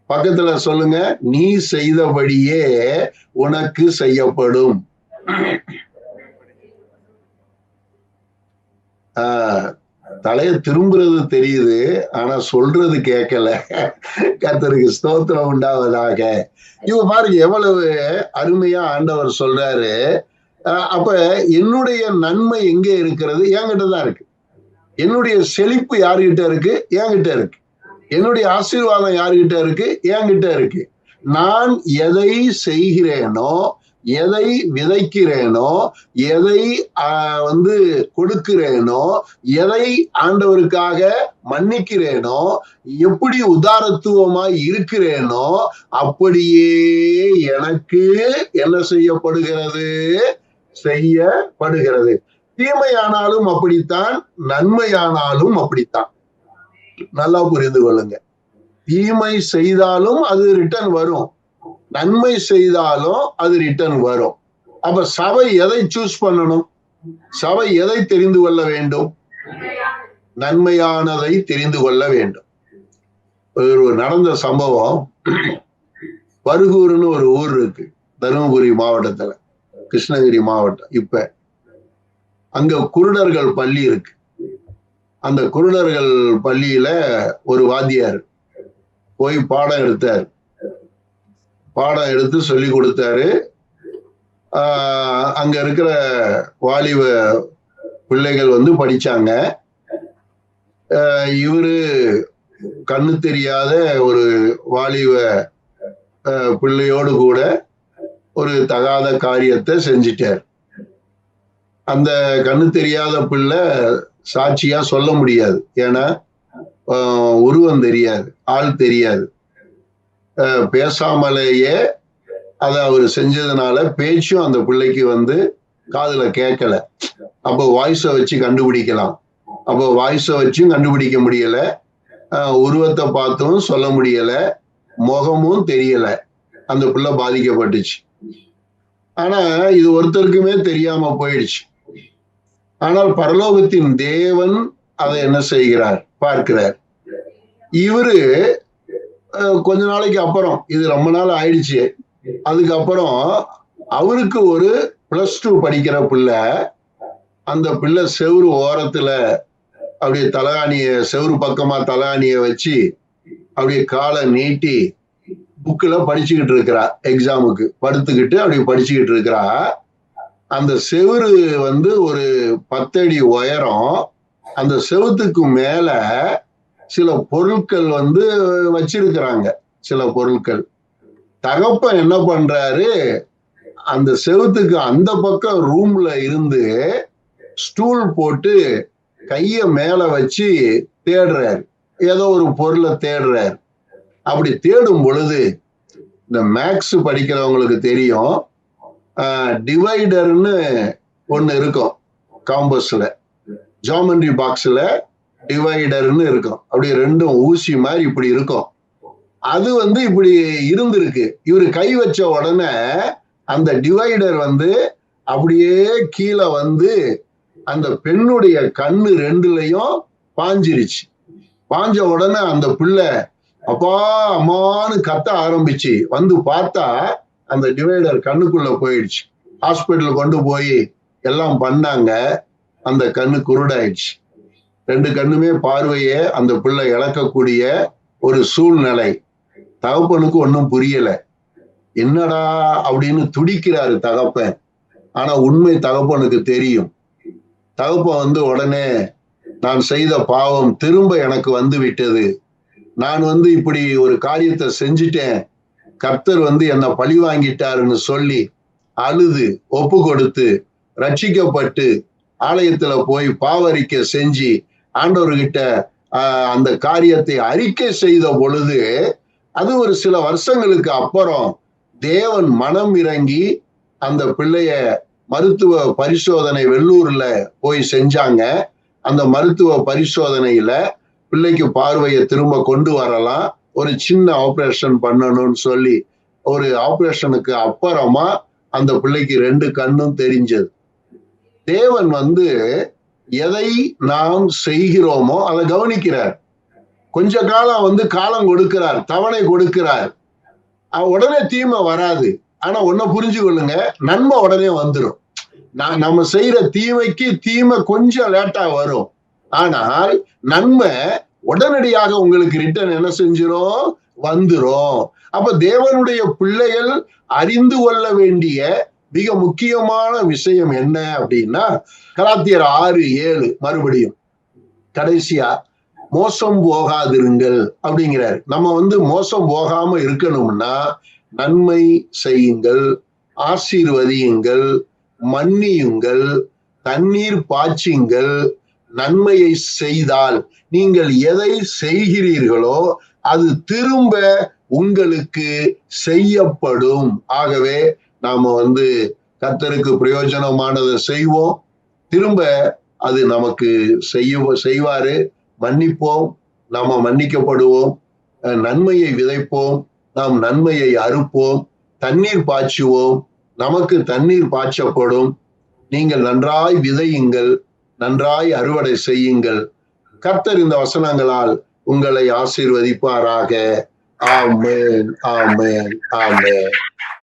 பக்கத்துல சொல்லுங்க. நீ செய்தபடியே உனக்கு செய்யப்படும். தலைய திரும்புறது தெரியுது, ஆனா சொல்றது கேட்கல. கர்த்தருக்கு ஸ்தோத்திரம் உண்டாவதாக. இவ பாருங்க எவ்வளவு அருமையா ஆண்டவர் சொல்றாரு. அப்ப என்னுடைய நன்மை எங்க இருக்கிறது? என்கிட்டதான் இருக்கு. என்னுடைய செழிப்பு யாருகிட்ட இருக்கு? என்கிட்ட இருக்கு. என்னுடைய ஆசீர்வாதம் யாருகிட்ட இருக்கு? என்கிட்ட இருக்கு. நான் எதை செய்கிறேனோ, எதை விதைக்கிறேனோ, எதை கொடுக்கிறேனோ, எதை ஆண்டவருக்காக மன்னிக்கிறேனோ, எப்படி உதாரத்துவமாய் இருக்கிறேனோ அப்படியே எனக்கு என்ன செய்யப்படுகிறது? செய்யப்படுகிறது. தீமையானாலும் அப்படித்தான், நன்மையானாலும் அப்படித்தான். நல்லா புரிந்து கொள்ளுங்க. தீமை செய்தாலும் அது ரிட்டர்ன் வரும், நன்மை செய்தாலும் அது ரிட்டர்ன் வரும். அப்ப சபை எதை சூஸ் பண்ணணும்? சபை எதை தெரிந்து கொள்ள வேண்டும்? நன்மையானதை தெரிந்து கொள்ள வேண்டும். ஒரு நடந்த சம்பவம், பருகூர்னு ஒரு ஊர் இருக்கு தருமபுரி மாவட்டத்துல, கிருஷ்ணகிரி மாவட்டம். இப்ப அங்க குருடர்கள் பள்ளி இருக்கு. அந்த குருடர்கள் பள்ளியில ஒரு வாத்தியார் போய் பாடம் எடுத்தார். பாடம் எடுத்து சொல்லி கொடுத்தாரு. அங்க இருக்கிற வாலிப பிள்ளைகள் படிச்சாங்க. இவரு கண்ணு தெரியாத ஒரு வாலிப பிள்ளையோடு கூட ஒரு தகாத காரியத்தை செஞ்சிட்டார். அந்த கண்ணு தெரியாத பிள்ளை சாட்சியா சொல்ல முடியாது. ஏன்னா உருவம் தெரியாது, ஆள் தெரியாது. பேசாமலேயே அதை அவர் செஞ்சதுனால பேச்சும் அந்த பிள்ளைக்கு காதுல கேட்கல. அப்போ வாய்ஸை வச்சு கண்டுபிடிக்கலாம். அப்போ வாய்ஸை வச்சும் கண்டுபிடிக்க முடியல, உருவத்தை பார்த்தும் சொல்ல முடியல, முகமும் தெரியல. அந்த பிள்ளை பாதிக்கப்பட்டுச்சு. ஆனா இது ஒருத்தருக்குமே தெரியாம போயிடுச்சு. ஆனால் பரலோகத்தின் தேவன் அதை என்ன செய்கிறார் பார்க்கிறார். இவரு கொஞ்ச நாளைக்கு அப்புறம், இது ரொம்ப நாள் ஆயிடுச்சு, அதுக்கப்புறம் அவருக்கு ஒரு +2 படிக்கிற பிள்ளை, அந்த பிள்ளை செவுரு ஓரத்துல அப்படியே செவுரு பக்கமா தலகாணிய வச்சு அப்படியே காலை நீட்டி புக்ல படிச்சுக்கிட்டு இருக்கிறா. எக்ஸாமுக்கு படுத்துக்கிட்டு அப்படி படிச்சுக்கிட்டு இருக்கிறா. அந்த செவுரு ஒரு 10 அடி உயரம். அந்த செவுத்துக்கு மேல சில பொருட்கள் வச்சிருக்கிறாங்க. சில பொருட்கள். தகப்பன் என்ன பண்றாரு, அந்த செவுத்துக்கு அந்த பக்கம் ரூம்ல இருந்து ஸ்டூல் போட்டு கைய மேல வச்சு தேடுறாரு. ஏதோ ஒரு பொருளை தேடுறாரு. அப்படி தேடும் பொழுது, இந்த மேக்ஸ் படிக்கிறவங்களுக்கு தெரியும், டிவைடர்னு ஒண்ணு இருக்கும் காம்பஸ்ல, ஜியோமெட்ரி பாக்ஸ்ல டிவைடர்னு இருக்கும். அப்படி ரெண்டும் ஊசி மாதிரி இப்படி இருக்கும். அது இப்படி இருந்திருக்கு. இவரு கை வச்ச உடனே அந்த டிவைடர் அப்படியே கீழே அந்த பெண்ணுடைய கண்ணு 2லயும் பாஞ்சிருச்சு. பாஞ்ச உடனே அந்த பிள்ளை அப்பா அம்மான்னு கத்த ஆரம்பிச்சு பார்த்தா அந்த டிவைடர் கண்ணுக்குள்ள போயிடுச்சு. ஹாஸ்பிட்டல் கொண்டு போய் எல்லாம் பண்ணாங்க. அந்த கண்ணு குருடாயிடுச்சு. 2 கண்ணுமே பார்வையே அந்த பிள்ளை இழக்கக்கூடிய ஒரு சூழ்நிலை. தகப்பனுக்கு ஒன்றும் புரியல. என்னடா அப்படின்னு துடிக்கிறாரு தகப்பன். ஆனா உண்மை தகப்பனுக்கு தெரியும். தகப்பன் உடனே, நான் செய்த பாவம் திரும்ப எனக்கு விட்டது, நான் இப்படி ஒரு காரியத்தை செஞ்சுட்டேன், கர்த்தர் என்னை பழி வாங்கிட்டாருன்னு சொல்லி அழுது ஒப்பு கொடுத்து ரட்சிக்கப்பட்டு ஆலயத்துல போய் பாவரிக்கை செஞ்சு ஆண்டவர்கிட்ட அந்த காரியத்தை அறிக்கை செய்த பொழுது, அது ஒரு சில வருஷங்களுக்கு அப்புறம் தேவன் மனம் இறங்கி அந்த பிள்ளைய மருத்துவ பரிசோதனை வெள்ளூர்ல போய் செஞ்சாங்க. அந்த மருத்துவ பரிசோதனையில பிள்ளைக்கு பார்வையை திரும்ப கொண்டு வரலாம், ஒரு சின்ன ஆபரேஷன் பண்ணணும்னு சொல்லி, ஒரு ஆபரேஷனுக்கு அப்புறமா அந்த பிள்ளைக்கு 2 கண்ணும் தெரிஞ்சது. தேவன் எதை நாம் செய்கிறோமோ அதை கவனிக்கிறார். கொஞ்ச காலம் காலம் கொடுக்கிறார், தவணை கொடுக்கிறார். உடனே தீமை வராது. ஆனா ஒன்ன புரிஞ்சு கொள்ளுங்க, நன்மை உடனே வந்துடும். நம்ம செய்யற தீமைக்கு தீமை கொஞ்சம் லேட்டா வரும். ஆனால் நன்மை உடனடியாக உங்களுக்கு ரிட்டர்ன் என்ன செஞ்சிரும், வந்துரும். அப்ப தேவனுடைய பிள்ளைகள் அறிந்து கொள்ள வேண்டிய மிக முக்கியமான விஷயம் என்ன அப்படின்னா, கலாத்தியர் 6:7 மறுபடியும் கடைசியா மோசம் போகாதிருங்கள் அப்படிங்கிறார். நம்ம மோசம் போகாம இருக்கணும்னா நன்மை செய்யுங்கள், ஆசீர்வதியுங்கள், மன்னியுங்கள், தண்ணீர் பாய்ச்சுங்கள். நன்மையை செய்தால் நீங்கள் எதை செய்கிறீர்களோ அது திரும்ப உங்களுக்கு செய்யப்படும். ஆகவே நாம கர்த்தருக்கு பிரயோஜனமானதை செய்வோம், திரும்ப அது நமக்கு செய்வாரு. மன்னிப்போம், நாம மன்னிக்கப்படுவோம். நன்மையை விதைப்போம், நாம் நன்மையை அறுப்போம். தண்ணீர் பாய்ச்சுவோம், நமக்கு தண்ணீர் பாய்ச்சப்படும். நீங்கள் நன்றாய் விதையுங்கள், நன்றாய் அறுவடை செய்யுங்கள். கர்த்தர் இந்த வசனங்களால் உங்களை ஆசீர்வதிப்பாராக. ஆமென், ஆமென், ஆமென்.